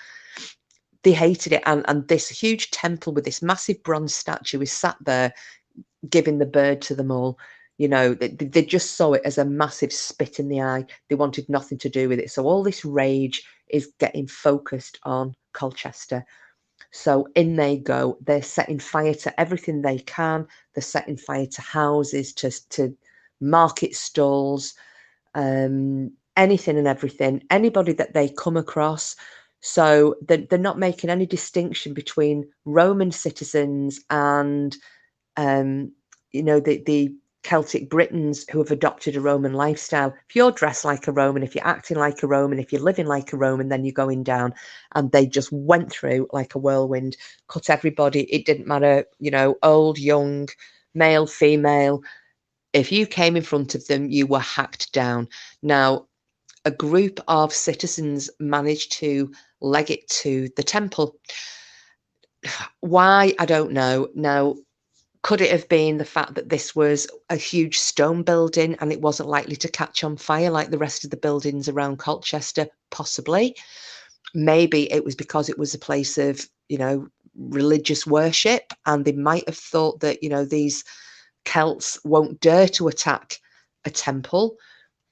They hated it, and this huge temple with this massive bronze statue is sat there giving the bird to them all. You know, they just saw it as a massive spit in the eye. They wanted nothing to do with it. So all this rage is getting focused on Colchester. So in they go. They're setting fire to everything they can. They're setting fire to houses, to market stalls, anything and everything. Anybody that they come across. So they're not making any distinction between Roman citizens and you know, the Celtic Britons who have adopted a Roman lifestyle. If you're dressed like a Roman, if you're acting like a Roman, if you're living like a Roman, then you're going down. And they just went through like a whirlwind, cut everybody. It didn't matter, you know, old, young, male, female. If you came in front of them, you were hacked down. Now, a group of citizens managed to leg it to the temple. Why? I don't know. Now, could it have been the fact that this was a huge stone building and it wasn't likely to catch on fire like the rest of the buildings around Colchester? Possibly. Maybe it was because it was a place of, you know, religious worship, and they might have thought that, you know, these Celts won't dare to attack a temple.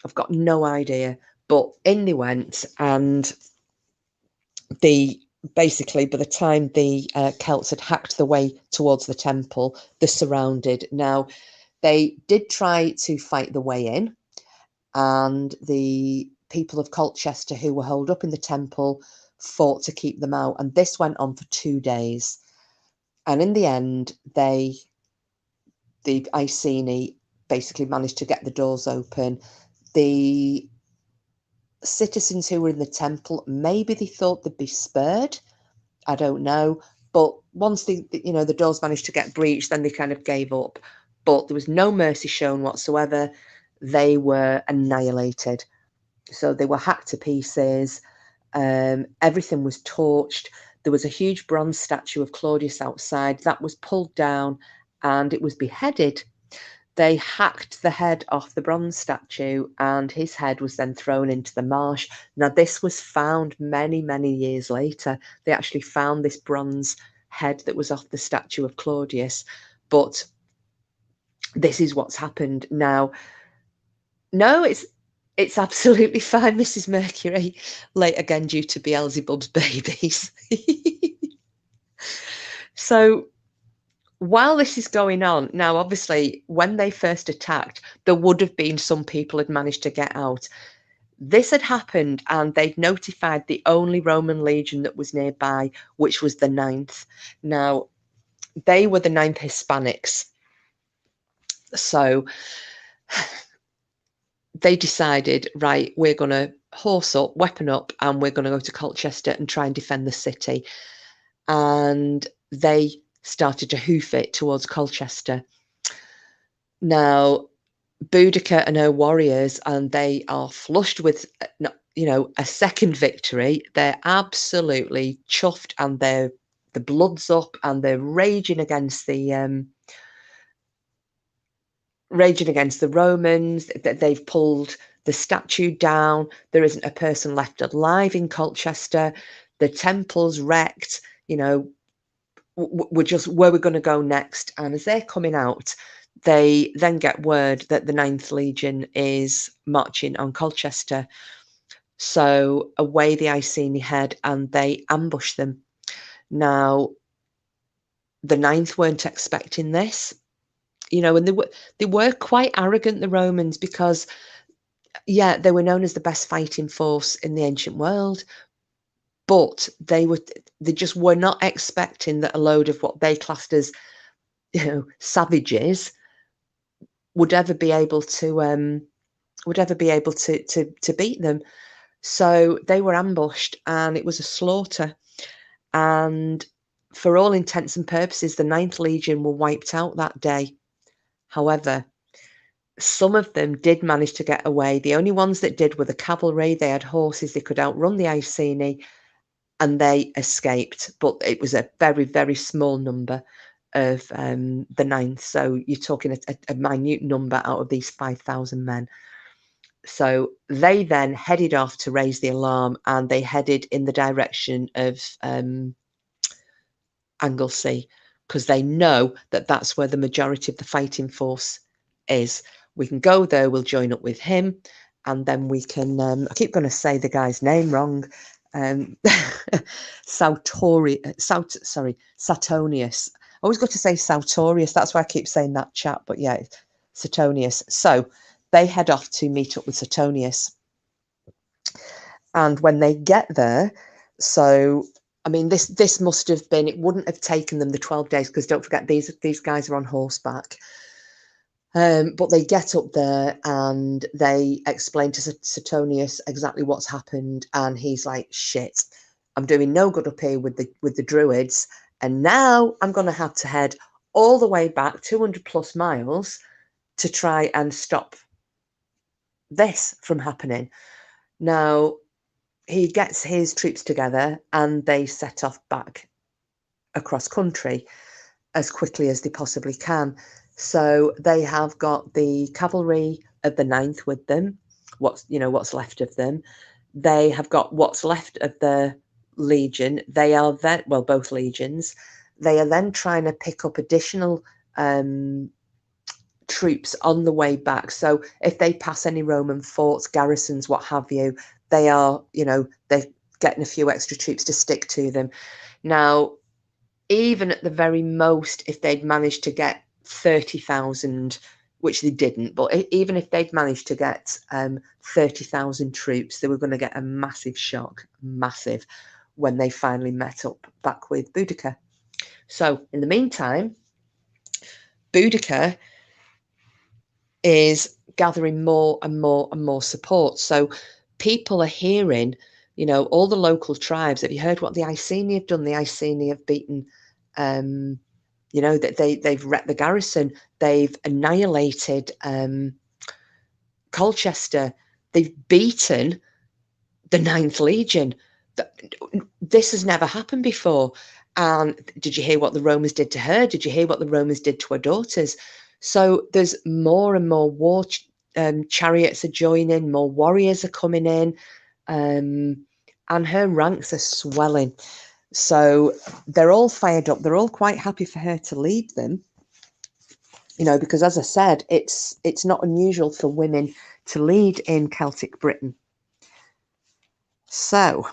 I've got no idea. But in they went, and basically, by the time the Celts had hacked their way towards the temple, they're surrounded. Now, they did try to fight the way in, and the people of Colchester who were holed up in the temple fought to keep them out. And this went on for 2 days. And in the end, the Iceni basically managed to get the doors open. The citizens who were in the temple, maybe they thought they'd be spared. I don't know. But once the doors managed to get breached, then they kind of gave up. But there was no mercy shown whatsoever. They were annihilated. So they were hacked to pieces. Everything was torched. There was a huge bronze statue of Claudius outside. That was pulled down and it was beheaded. They hacked the head off the bronze statue and his head was then thrown into the marsh. Now, this was found many, many years later. They actually found this bronze head that was off the statue of Claudius. But this is what's happened. Now, no, it's absolutely fine, Mrs. Mercury. Late again due to Beelzebub's babies. So while this is going on, now obviously when they first attacked, there would have been some people had managed to get out. This had happened and they'd notified the only Roman legion that was nearby, which was the 9th. Now, they were the 9th Hispanics. So they decided, right, we're going to horse up, weapon up, and we're going to go to Colchester and try and defend the city. And they started to hoof it towards Colchester. Now, Boudica and her warriors, and they are flushed with, you know, a second victory. They're absolutely chuffed, and the blood's up, and they're raging against the Romans. That they've pulled the statue down. There isn't a person left alive in Colchester. The temple's wrecked. You know, we're just where we're going to go next. And as they're coming out, they then get word that the 9th Legion is marching on Colchester. So away the Iceni head and they ambush them. Now, the 9th weren't expecting this, you know, and they were quite arrogant, the Romans, because, yeah, they were known as the best fighting force in the ancient world, but they just were not expecting that a load of what they classed as, you know, savages would ever be able to beat them. So they were ambushed and it was a slaughter. And for all intents and purposes, the 9th Legion were wiped out that day. However, some of them did manage to get away. The only ones that did were the cavalry. They had horses, they could outrun the Iceni, and they escaped. But it was a very, very small number of the 9th. So you're talking a minute number out of these 5,000 men. So they then headed off to raise the alarm, and they headed in the direction of Anglesey, because they know that that's where the majority of the fighting force is. We can go there, we'll join up with him, and then we can, I keep going to say the guy's name wrong, Suetonius. I always got to say Suetonius, that's why I keep saying that chap, but yeah, Suetonius. So they head off to meet up with Suetonius. And when they get there, so I mean, this must have been, it wouldn't have taken them the 12 days, because don't forget, these guys are on horseback. But they get up there and they explain to Suetonius exactly what's happened, and he's like, shit, I'm doing no good up here with the druids, and now I'm going to have to head all the way back 200 plus miles to try and stop this from happening. Now, he gets his troops together and they set off back across country as quickly as they possibly can. So they have got the cavalry of the 9th with them, what's left of them. They have got what's left of the legion. They are then, well, both legions. They are then trying to pick up additional troops on the way back. So if they pass any Roman forts, garrisons, what have you, they are, they're getting a few extra troops to stick to them. Now, even at the very most, if they'd managed to get 30,000, which they didn't, but even if they'd managed to get 30,000 troops, they were going to get a massive shock, massive, when they finally met up back with Boudica. So in the meantime, Boudica is gathering more and more and more support. So people are hearing, all the local tribes. Have you heard what the Iceni have done? The Iceni have beaten, that they've wrecked the garrison. They've annihilated Colchester. They've beaten the 9th Legion. This has never happened before. And did you hear what the Romans did to her? Did you hear what the Romans did to her daughters? So there's more and more war chariots are joining, more warriors are coming in, and her ranks are swelling. So they're all fired up. They're all quite happy for her to lead them, because as I said, it's not unusual for women to lead in Celtic Britain. So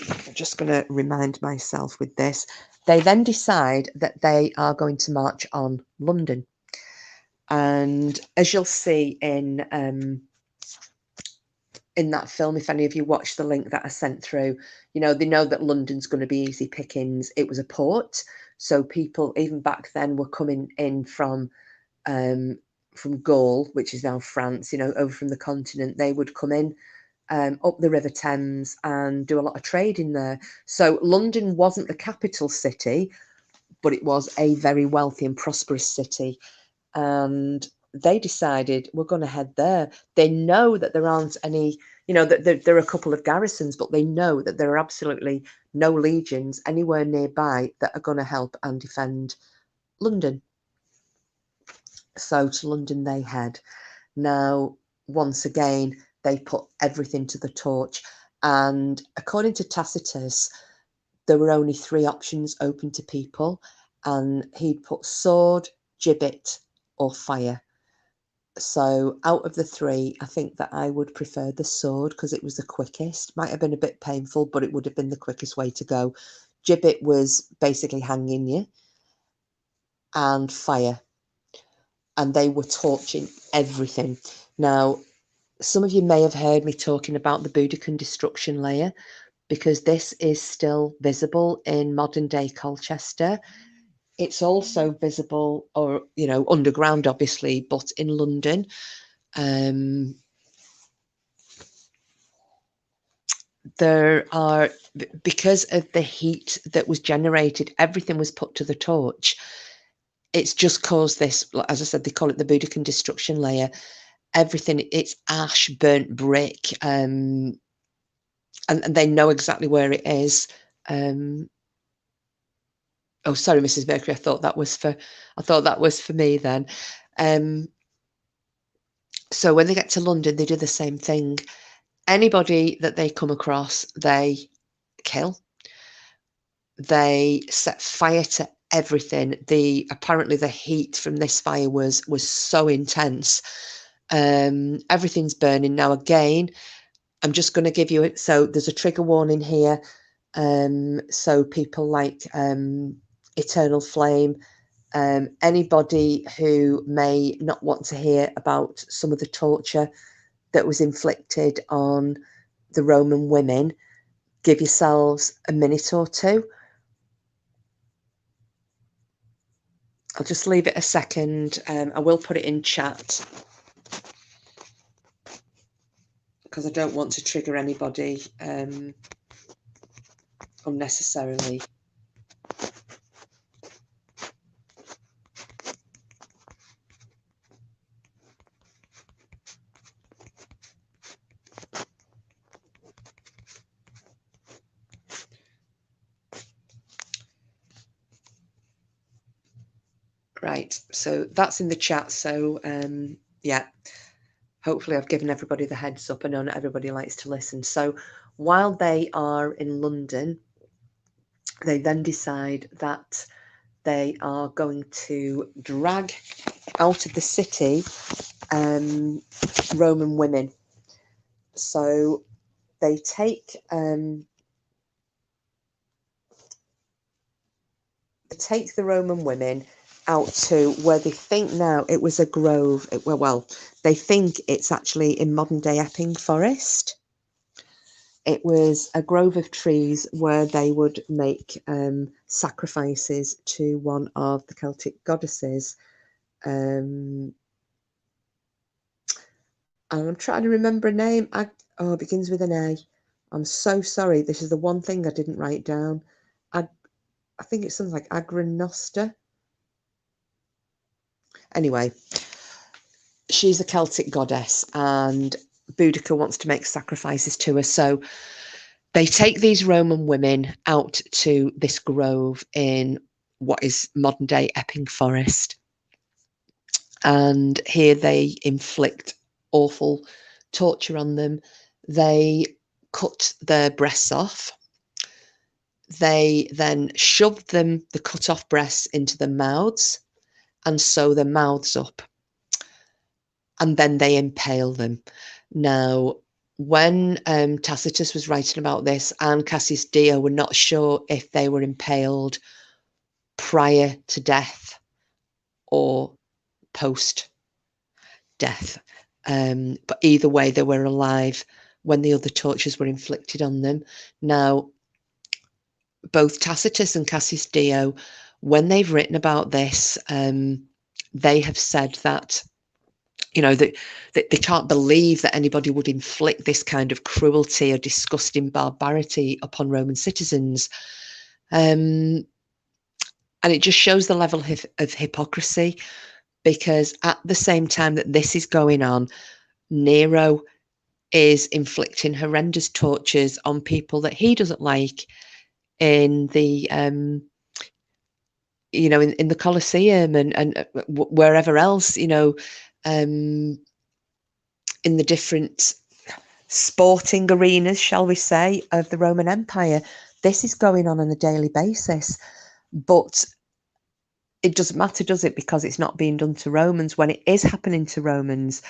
I'm just going to remind myself with this. They then decide that they are going to march on London. And as you'll see in that film, if any of you watched the link that I sent through, they know that London's going to be easy pickings. It was a port, so people even back then were coming in from Gaul, which is now France, over from the continent. They would come in up the River Thames and do a lot of trading there. So London wasn't the capital city, but it was a very wealthy and prosperous city. And they decided, we're going to head there. They know that there aren't any, that there are a couple of garrisons, but they know that there are absolutely no legions anywhere nearby that are going to help and defend London. So to London they head. Now, once again, they put everything to the torch. And according to Tacitus, there were only 3 options open to people. And he'd put sword, gibbet, or fire. So out of the 3, I think that I would prefer the sword because it was the quickest. Might have been a bit painful, but it would have been the quickest way to go. Gibbet was basically hanging you, and fire. And they were torching everything. Now, some of you may have heard me talking about the Boudican destruction layer, because this is still visible in modern day Colchester. It's also visible, or underground, obviously, but in London. there are, because of the heat that was generated, everything was put to the torch. It's just caused this, as I said, they call it the Boudica destruction layer. Everything, it's ash, burnt brick, and they know exactly where it is. Oh, sorry, Mrs. Mercury. I thought that was for me then. So when they get to London, they do the same thing. Anybody that they come across, they kill. They set fire to everything. Apparently the heat from this fire was so intense. Everything's burning. Now again, I'm just going to give you it. So there's a trigger warning here. So people like Eternal Flame, anybody who may not want to hear about some of the torture that was inflicted on the Roman women, give yourselves a minute or two. I'll just leave it a second. I will put it in chat because I don't want to trigger anybody unnecessarily. Right, so that's in the chat. So yeah, hopefully I've given everybody the heads up. I know not everybody likes to listen. So while they are in London, they then decide that they are going to drag out of the city Roman women. So they take the Roman women out to where they think now it was a grove. Well, they think it's actually in modern day Epping Forest. It was a grove of trees where they would make sacrifices to one of the Celtic goddesses. And I'm trying to remember a name. It begins with an A. I'm so sorry. This is the one thing I didn't write down. I think it's something like Agranosta. Anyway, she's a Celtic goddess and Boudica wants to make sacrifices to her. So they take these Roman women out to this grove in what is modern day Epping Forest. And here they inflict awful torture on them. They cut their breasts off. They then shove the cut off breasts into their mouths and sew their mouths up. And then they impale them. Now, when Tacitus was writing about this, and Cassius Dio were not sure if they were impaled prior to death or post death. But either way, they were alive when the other tortures were inflicted on them. Now, both Tacitus and Cassius Dio, when they've written about this, they have said that, you know, that they can't believe that anybody would inflict this kind of cruelty or disgusting barbarity upon Roman citizens. And it just shows the level of hypocrisy, because at the same time that this is going on, Nero is inflicting horrendous tortures on people that he doesn't like in the you know, in the Colosseum and wherever else, you know, in the different sporting arenas, shall we say, of the Roman Empire. This is going on a daily basis, but it doesn't matter, does it? Because it's not being done to Romans when it is happening to Romans.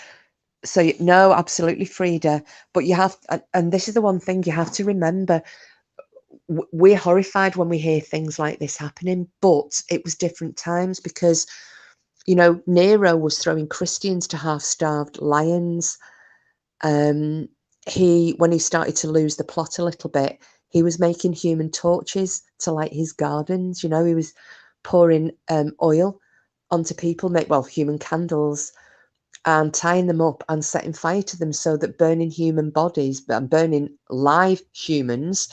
So no, absolutely, Frida. But you have, and this is the one thing you have to remember. We're horrified when we hear things like this happening, but it was different times because, you know, Nero was throwing Christians to half-starved lions. When he started to lose the plot a little bit, he was making human torches to light his gardens. You know, he was pouring oil onto people, human candles. and tying them up and setting fire to them, so that burning human bodies and burning live humans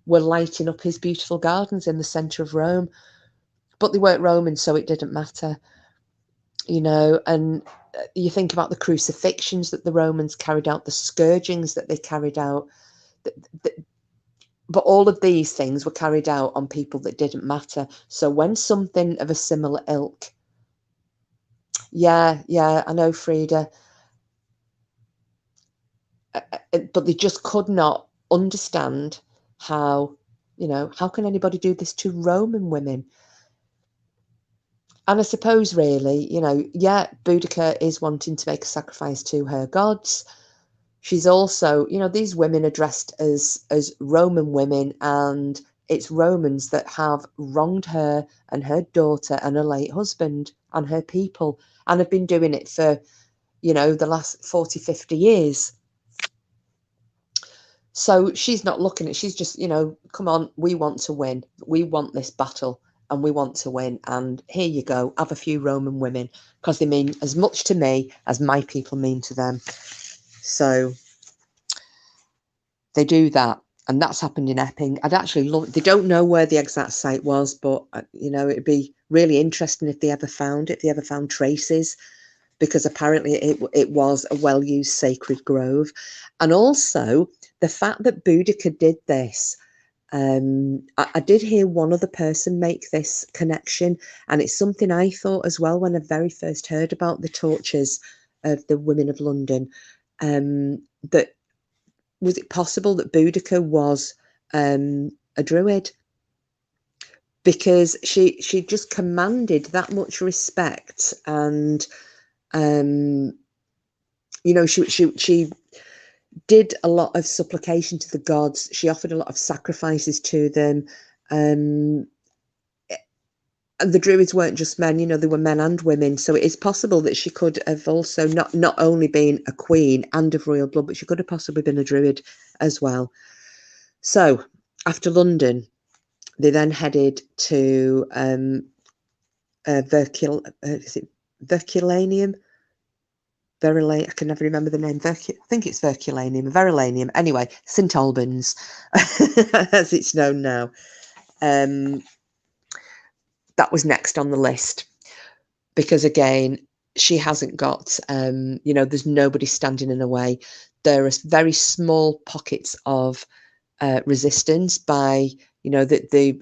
were lighting up his beautiful gardens in the centre of Rome. But they weren't Roman, so it didn't matter, you know. And you think about the crucifixions that the Romans carried out, the scourgings that they carried out, but all of these things were carried out on people that didn't matter. So when something of a similar ilk, yeah, I know, Frida, but they just could not understand how, you know, how can anybody do this to Roman women? And I suppose, really, you know, yeah, Boudica is wanting to make a sacrifice to her gods. She's also, you know, these women are dressed as Roman women, and it's Romans that have wronged her and her daughter and her late husband and her people, and have been doing it for, you know, the last 40, 50 years. So she's not looking at, she's just, you know, come on, we want to win. We want this battle and we want to win. And here you go, have a few Roman women, because they mean as much to me as my people mean to them. So they do that. And that's happened in Epping. I'd actually love, they don't know where the exact site was, but, you know, it'd be really interesting if they ever found it, if they ever found traces, because apparently it was a well-used sacred grove. And also the fact that Boudica did this, I did hear one other person make this connection, and it's something I thought as well when I very first heard about the tortures of the women of London, that was it possible that Boudica was a druid, because she just commanded that much respect, and you know, she did a lot of supplication to the gods. She offered a lot of sacrifices to them. And the Druids weren't just men, you know, they were men and women. So it is possible that she could have also not only been a queen and of royal blood, but she could have possibly been a Druid as well. So after London, they then headed to Verculaneum. I can never remember the name. I think it's Verculaneum. Anyway, St Albans, as it's known now. That was next on the list, because again, she hasn't got, you know, there's nobody standing in the way. There are very small pockets of resistance by, you know, the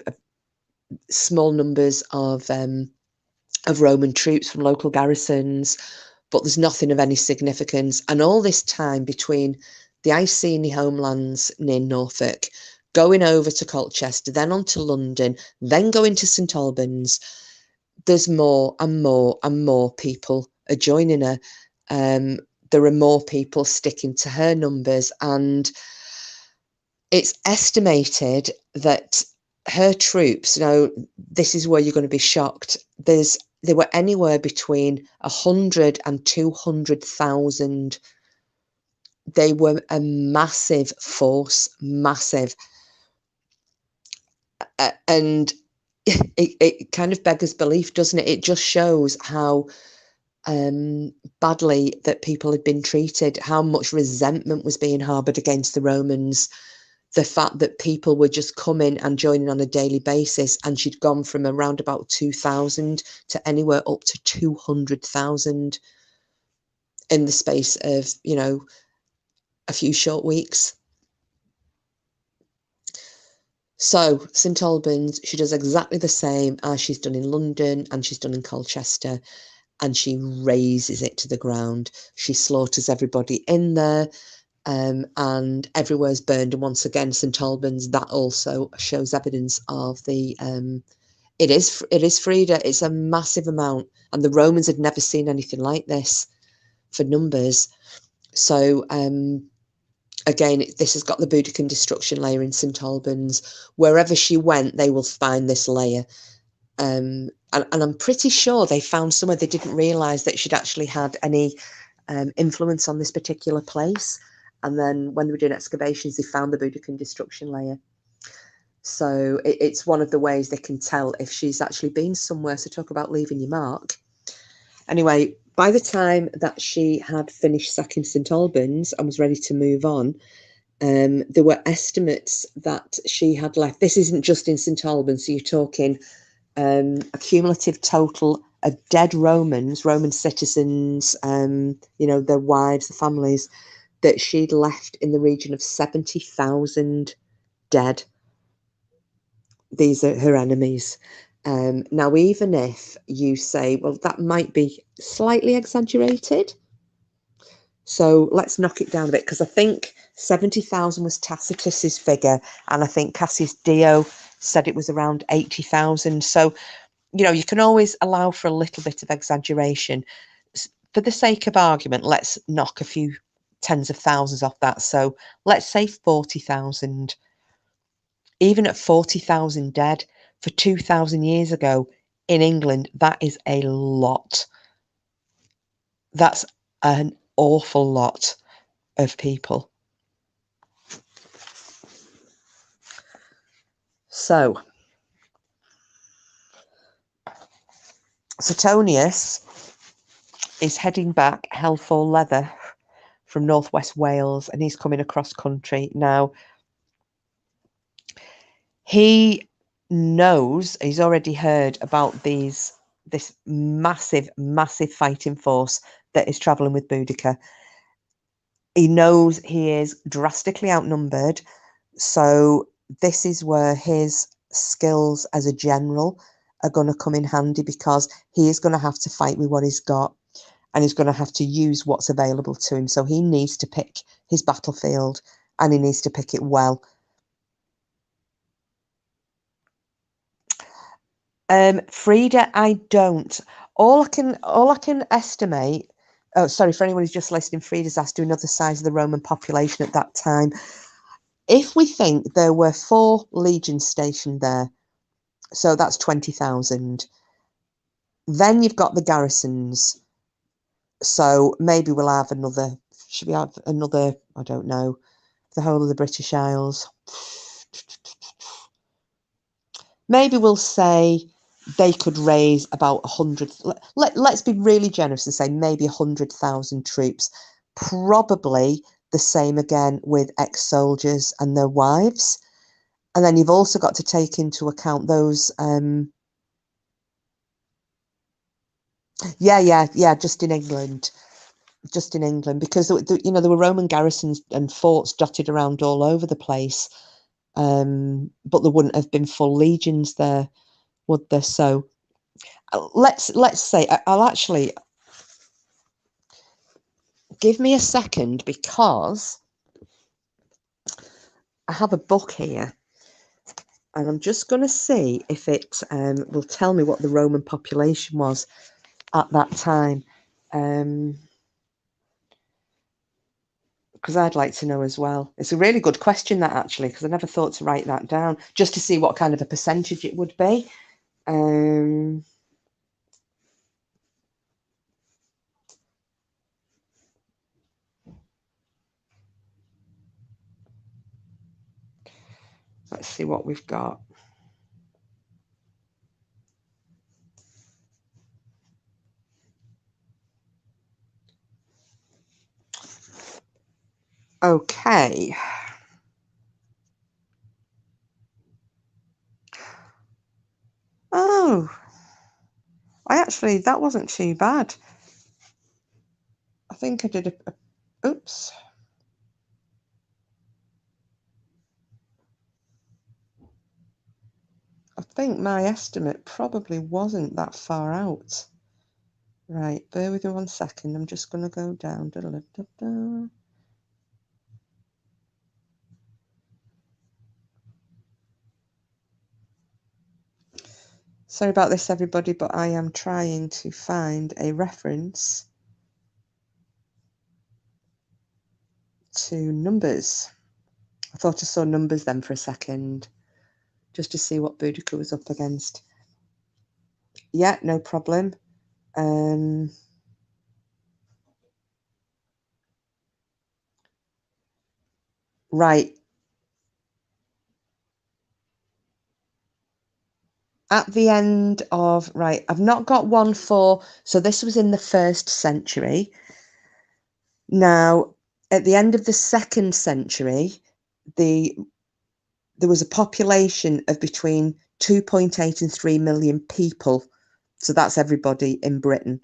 small numbers of Roman troops from local garrisons, but there's nothing of any significance. And all this time between the Iceni homelands near Norfolk, going over to Colchester, then on to London, then going to St Albans, there's more and more and more people are joining her. There are more people sticking to her numbers, and it's estimated that her troops, now this is where you're going to be shocked, there were anywhere between 100 and 200,000. They were a massive force, massive. And it kind of beggars belief, doesn't it? It just shows how badly that people had been treated, how much resentment was being harboured against the Romans. The fact that people were just coming and joining on a daily basis, and she'd gone from around about 2,000 to anywhere up to 200,000 in the space of, you know, a few short weeks. So St Albans, she does exactly the same as she's done in London and she's done in Colchester, and she razes it to the ground. She slaughters everybody in there. And everywhere's burned. And once again, St Albans, that also shows evidence of the it is Frida. It's a massive amount, and the Romans had never seen anything like this for numbers. So again, this has got the Boudican destruction layer in St Albans. Wherever she went, they will find this layer. And I'm pretty sure they found somewhere they didn't realise that she'd actually had any influence on this particular place. And then when they were doing excavations, they found the Boudican destruction layer. So it's one of the ways they can tell if she's actually been somewhere. So talk about leaving your mark. Anyway, by the time that she had finished sacking St Albans and was ready to move on, there were estimates that she had left. This isn't just in St Albans, so you're talking a cumulative total of dead Romans, Roman citizens, their wives, the families, that she'd left in the region of 70,000 dead. These are her enemies. Now, even if you say, well, that might be slightly exaggerated, so let's knock it down a bit, because I think 70,000 was Tacitus's figure, and I think Cassius Dio said it was around 80,000. So, you can always allow for a little bit of exaggeration. For the sake of argument, let's knock a few tens of thousands off that. So let's say 40,000. Even at 40,000 dead for 2,000 years ago in England, that is a lot. That's an awful lot of people. So, Suetonius is heading back hell for leather from northwest Wales, and he's coming across country. Now, he knows, he's already heard about this massive fighting force that is travelling with Boudica. He knows he is drastically outnumbered, so this is where his skills as a general are going to come in handy, because he is going to have to fight with what he's got, and he's going to have to use what's available to him. So he needs to pick his battlefield, and he needs to pick it well. Frida, I don't. All I can estimate. Oh, sorry, for anyone who's just listening, Frida's asked, do another size of the Roman population at that time. If we think there were 4 legions stationed there, so that's 20,000. Then you've got the garrisons. So maybe we'll have another. Should we have another? I don't know. The whole of the British Isles. Maybe we'll say they could raise about 100. Let's be really generous and say maybe 100,000 troops. Probably the same again with ex-soldiers and their wives. And then you've also got to take into account those. Just in England. Because there were Roman garrisons and forts dotted around all over the place, but there wouldn't have been full legions there, would there? So let's say I'll actually give me a second, because I have a book here, and I'm just going to see if it will tell me what the Roman population was at that time. Because I'd like to know as well. It's a really good question, that, actually, because I never thought to write that down, just to see what kind of a percentage it would be. Let's see what we've got. Okay. Oh, that wasn't too bad. I think I did oops. I think my estimate probably wasn't that far out. Right, bear with me 1 second. I'm just going to go down. Da, da, da, da. Sorry about this, everybody, but I am trying to find a reference to numbers. I thought I saw numbers then for a second, just to see what Boudica was up against. Yeah, no problem. Right. at the end of, right, I've not got one for, so this was in the 1st century. Now, at the end of the 2nd century, there was a population of between 2.8 and 3 million people. So that's everybody in Britain.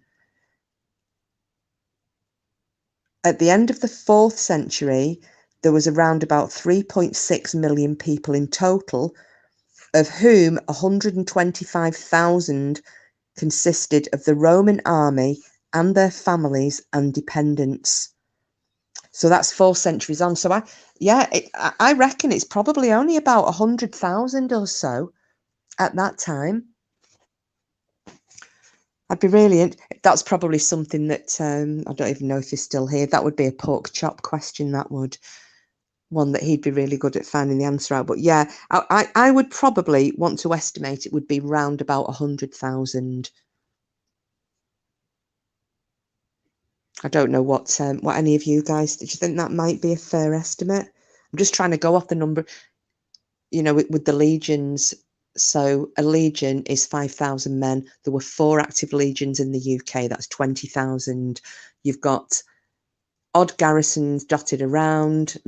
At the end of the 4th century, there was around about 3.6 million people in total, of whom 125,000 consisted of the Roman army and their families and dependents. So that's 4 centuries on. So I reckon it's probably only about 100,000 or so at that time. I'd be really, that's probably something that, I don't even know if he's still here. That would be a pork chop question, that would. One that he'd be really good at finding the answer out. But yeah, I would probably want to estimate it would be round about 100,000. I don't know what any of you guys, did you think that might be a fair estimate? I'm just trying to go off the number, you know, with the legions. So a legion is 5,000 men. There were 4 active legions in the UK. That's 20,000. You've got odd garrisons dotted around.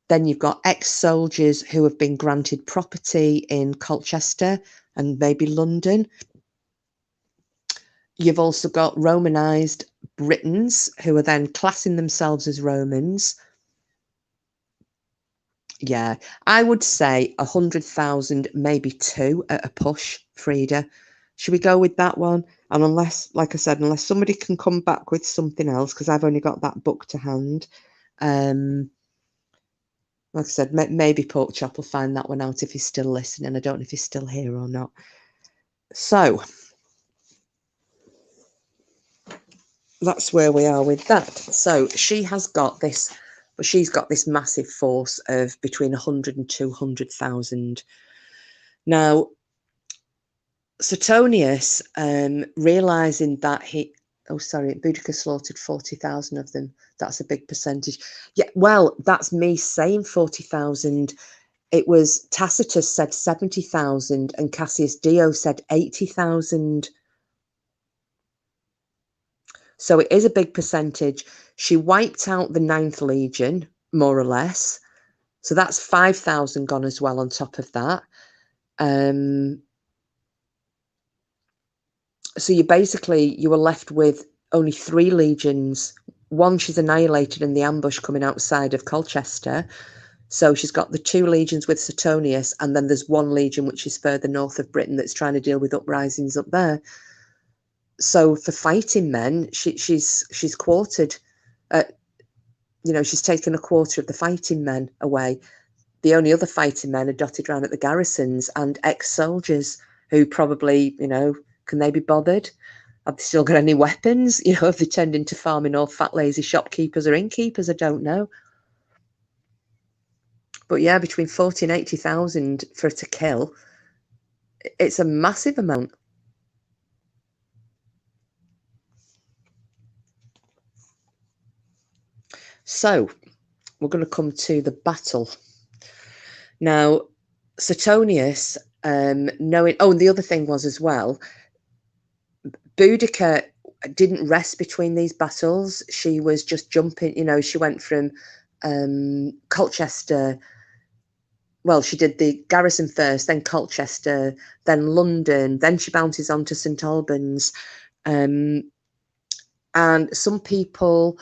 Then you've got ex-soldiers who have been granted property in Colchester and maybe London. You've also got Romanised Britons who are then classing themselves as Romans. Yeah, I would say 100,000, maybe 2 at a push, Frida. Should we go with that one? And unless, like I said, unless somebody can come back with something else, because I've only got that book to hand. Like I said, maybe Pork Chop will find that one out if he's still listening. I don't know if he's still here or not. So that's where we are with that. So she has got this, but she's got this massive force of between 100 and 200,000. Now, Suetonius, realizing that Boudica slaughtered 40,000 of them. That's a big percentage. Yeah, well, that's me saying 40,000. It was Tacitus said 70,000 and Cassius Dio said 80,000. So it is a big percentage. She wiped out the 9th Legion, more or less. So that's 5,000 gone as well on top of that. So you were left with only 3 legions. One she's annihilated in the ambush coming outside of Colchester. So she's got the 2 legions with Suetonius, and then there's 1 legion which is further north of Britain that's trying to deal with uprisings up there. So for fighting men, she's quartered. You know, she's taken a quarter of the fighting men away. The only other fighting men are dotted around at the garrisons and ex-soldiers who probably, you know, can they be bothered? Have they still got any weapons? You know, have they turned into farming or fat, lazy shopkeepers or innkeepers? I don't know. But yeah, between 40 and 80,000 for her to kill, it's a massive amount. So we're going to come to the battle. Now, Suetonius, knowing, and the other thing was as well, Boudica didn't rest between these battles. She was just jumping, you know, she went from Colchester. Well, she did the garrison first, then Colchester, then London, then she bounces on to St Albans. And some people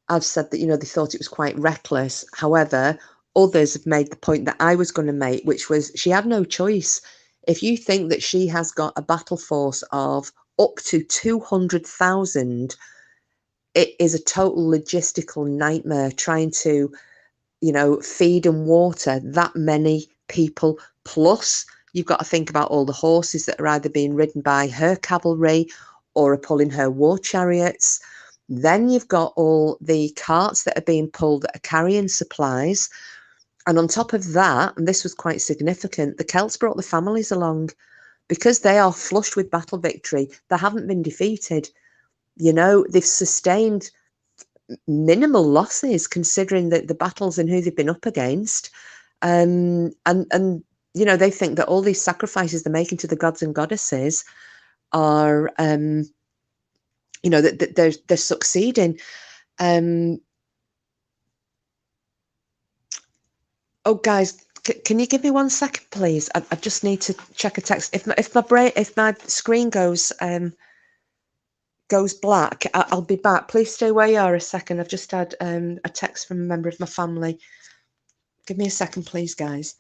have said that, you know, they thought it was quite reckless. However, others have made the point that I was going to make, which was she had no choice. If you think that she has got a battle force of up to 200,000, it is a total logistical nightmare trying to, you know, feed and water that many people. Plus, you've got to think about all the horses that are either being ridden by her cavalry or are pulling her war chariots. Then you've got all the carts that are being pulled that are carrying supplies. And on top of that, and this was quite significant, the Celts brought the families along because they are flushed with battle victory. They haven't been defeated. You know, they've sustained minimal losses considering the battles and who they've been up against. And you know, they think that all these sacrifices they're making to the gods and goddesses are, you know, that they're succeeding. Oh, guys, can you give me 1 second, please? I just need to check a text. If my screen goes black, I'll be back. Please stay where you are a second. I've just had a text from a member of my family. Give me a second, please, guys.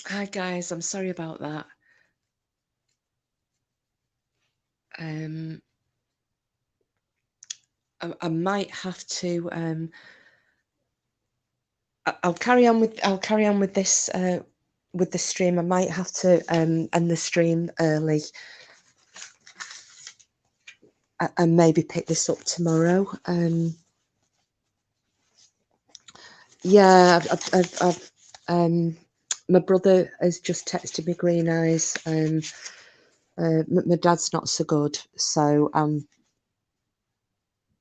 Hi, guys. I'm sorry about that. I might have to. I'll carry on with this with the stream. I might have to end the stream early and maybe pick this up tomorrow. Yeah, my brother has just texted me green eyes. My dad's not so good, so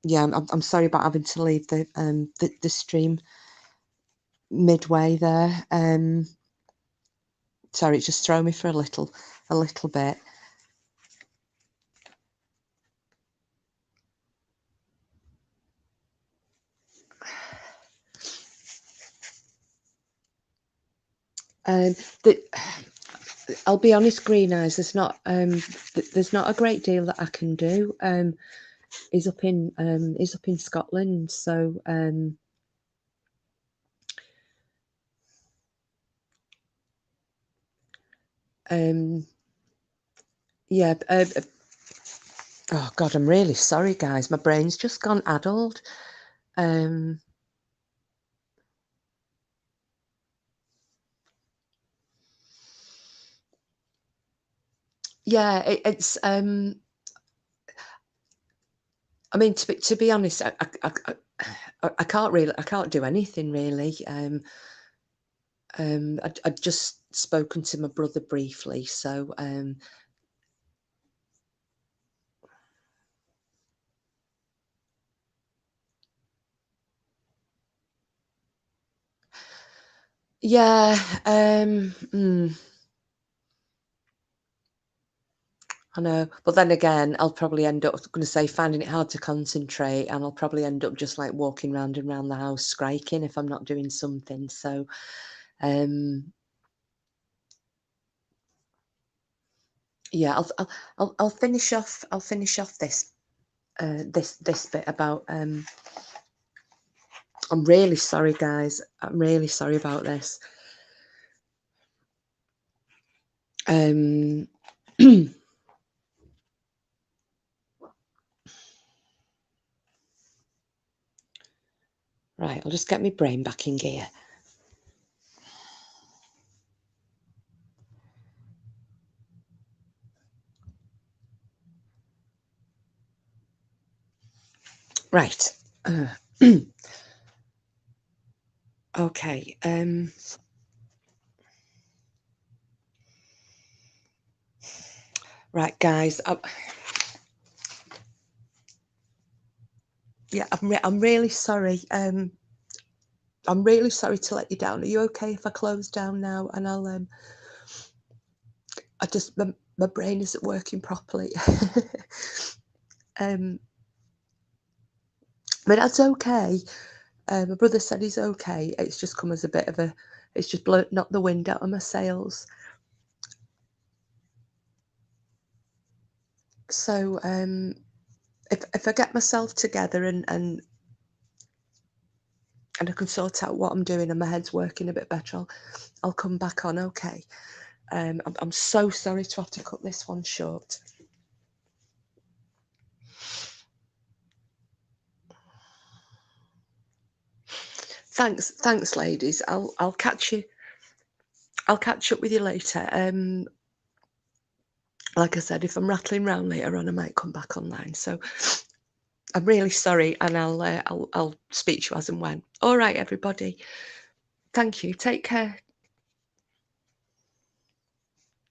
yeah, I'm sorry about having to leave the stream midway there. Sorry, it just threw me for a little bit. I'll be honest, green eyes. There's not a great deal that I can do. He's up in Scotland, so yeah. Oh God, I'm really sorry, guys. My brain's just gone addled. yeah, it's I mean, to be honest, I can't do anything really. I'd just spoken to my brother briefly, so yeah, I know, but then again, I'll probably end up going to say finding it hard to concentrate, and I'll probably end up just like walking round and round the house striking if I'm not doing something. So, yeah, I'll finish off. I'll finish off this this bit about. I'm really sorry, guys. I'm really sorry about this. Um, right, I'll just get my brain back in gear. Right. Okay. Right, guys. Yeah, I'm really sorry. I'm really sorry to let you down. Are you okay if I close down now? And I just my brain isn't working properly. um, but that's okay. My brother said he's okay. It's just come as a bit of a. It's just knocked the wind out of my sails. So if I get myself together and I can sort out what I'm doing and my head's working a bit better, I'll come back on. Okay. I'm so sorry to have to cut this one short. Thanks, ladies. I'll catch you. I'll catch up with you later. Like I said, if I'm rattling round later on, I might come back online. So I'm really sorry, and I'll speak to you as and when. All right, everybody. Thank you. Take care.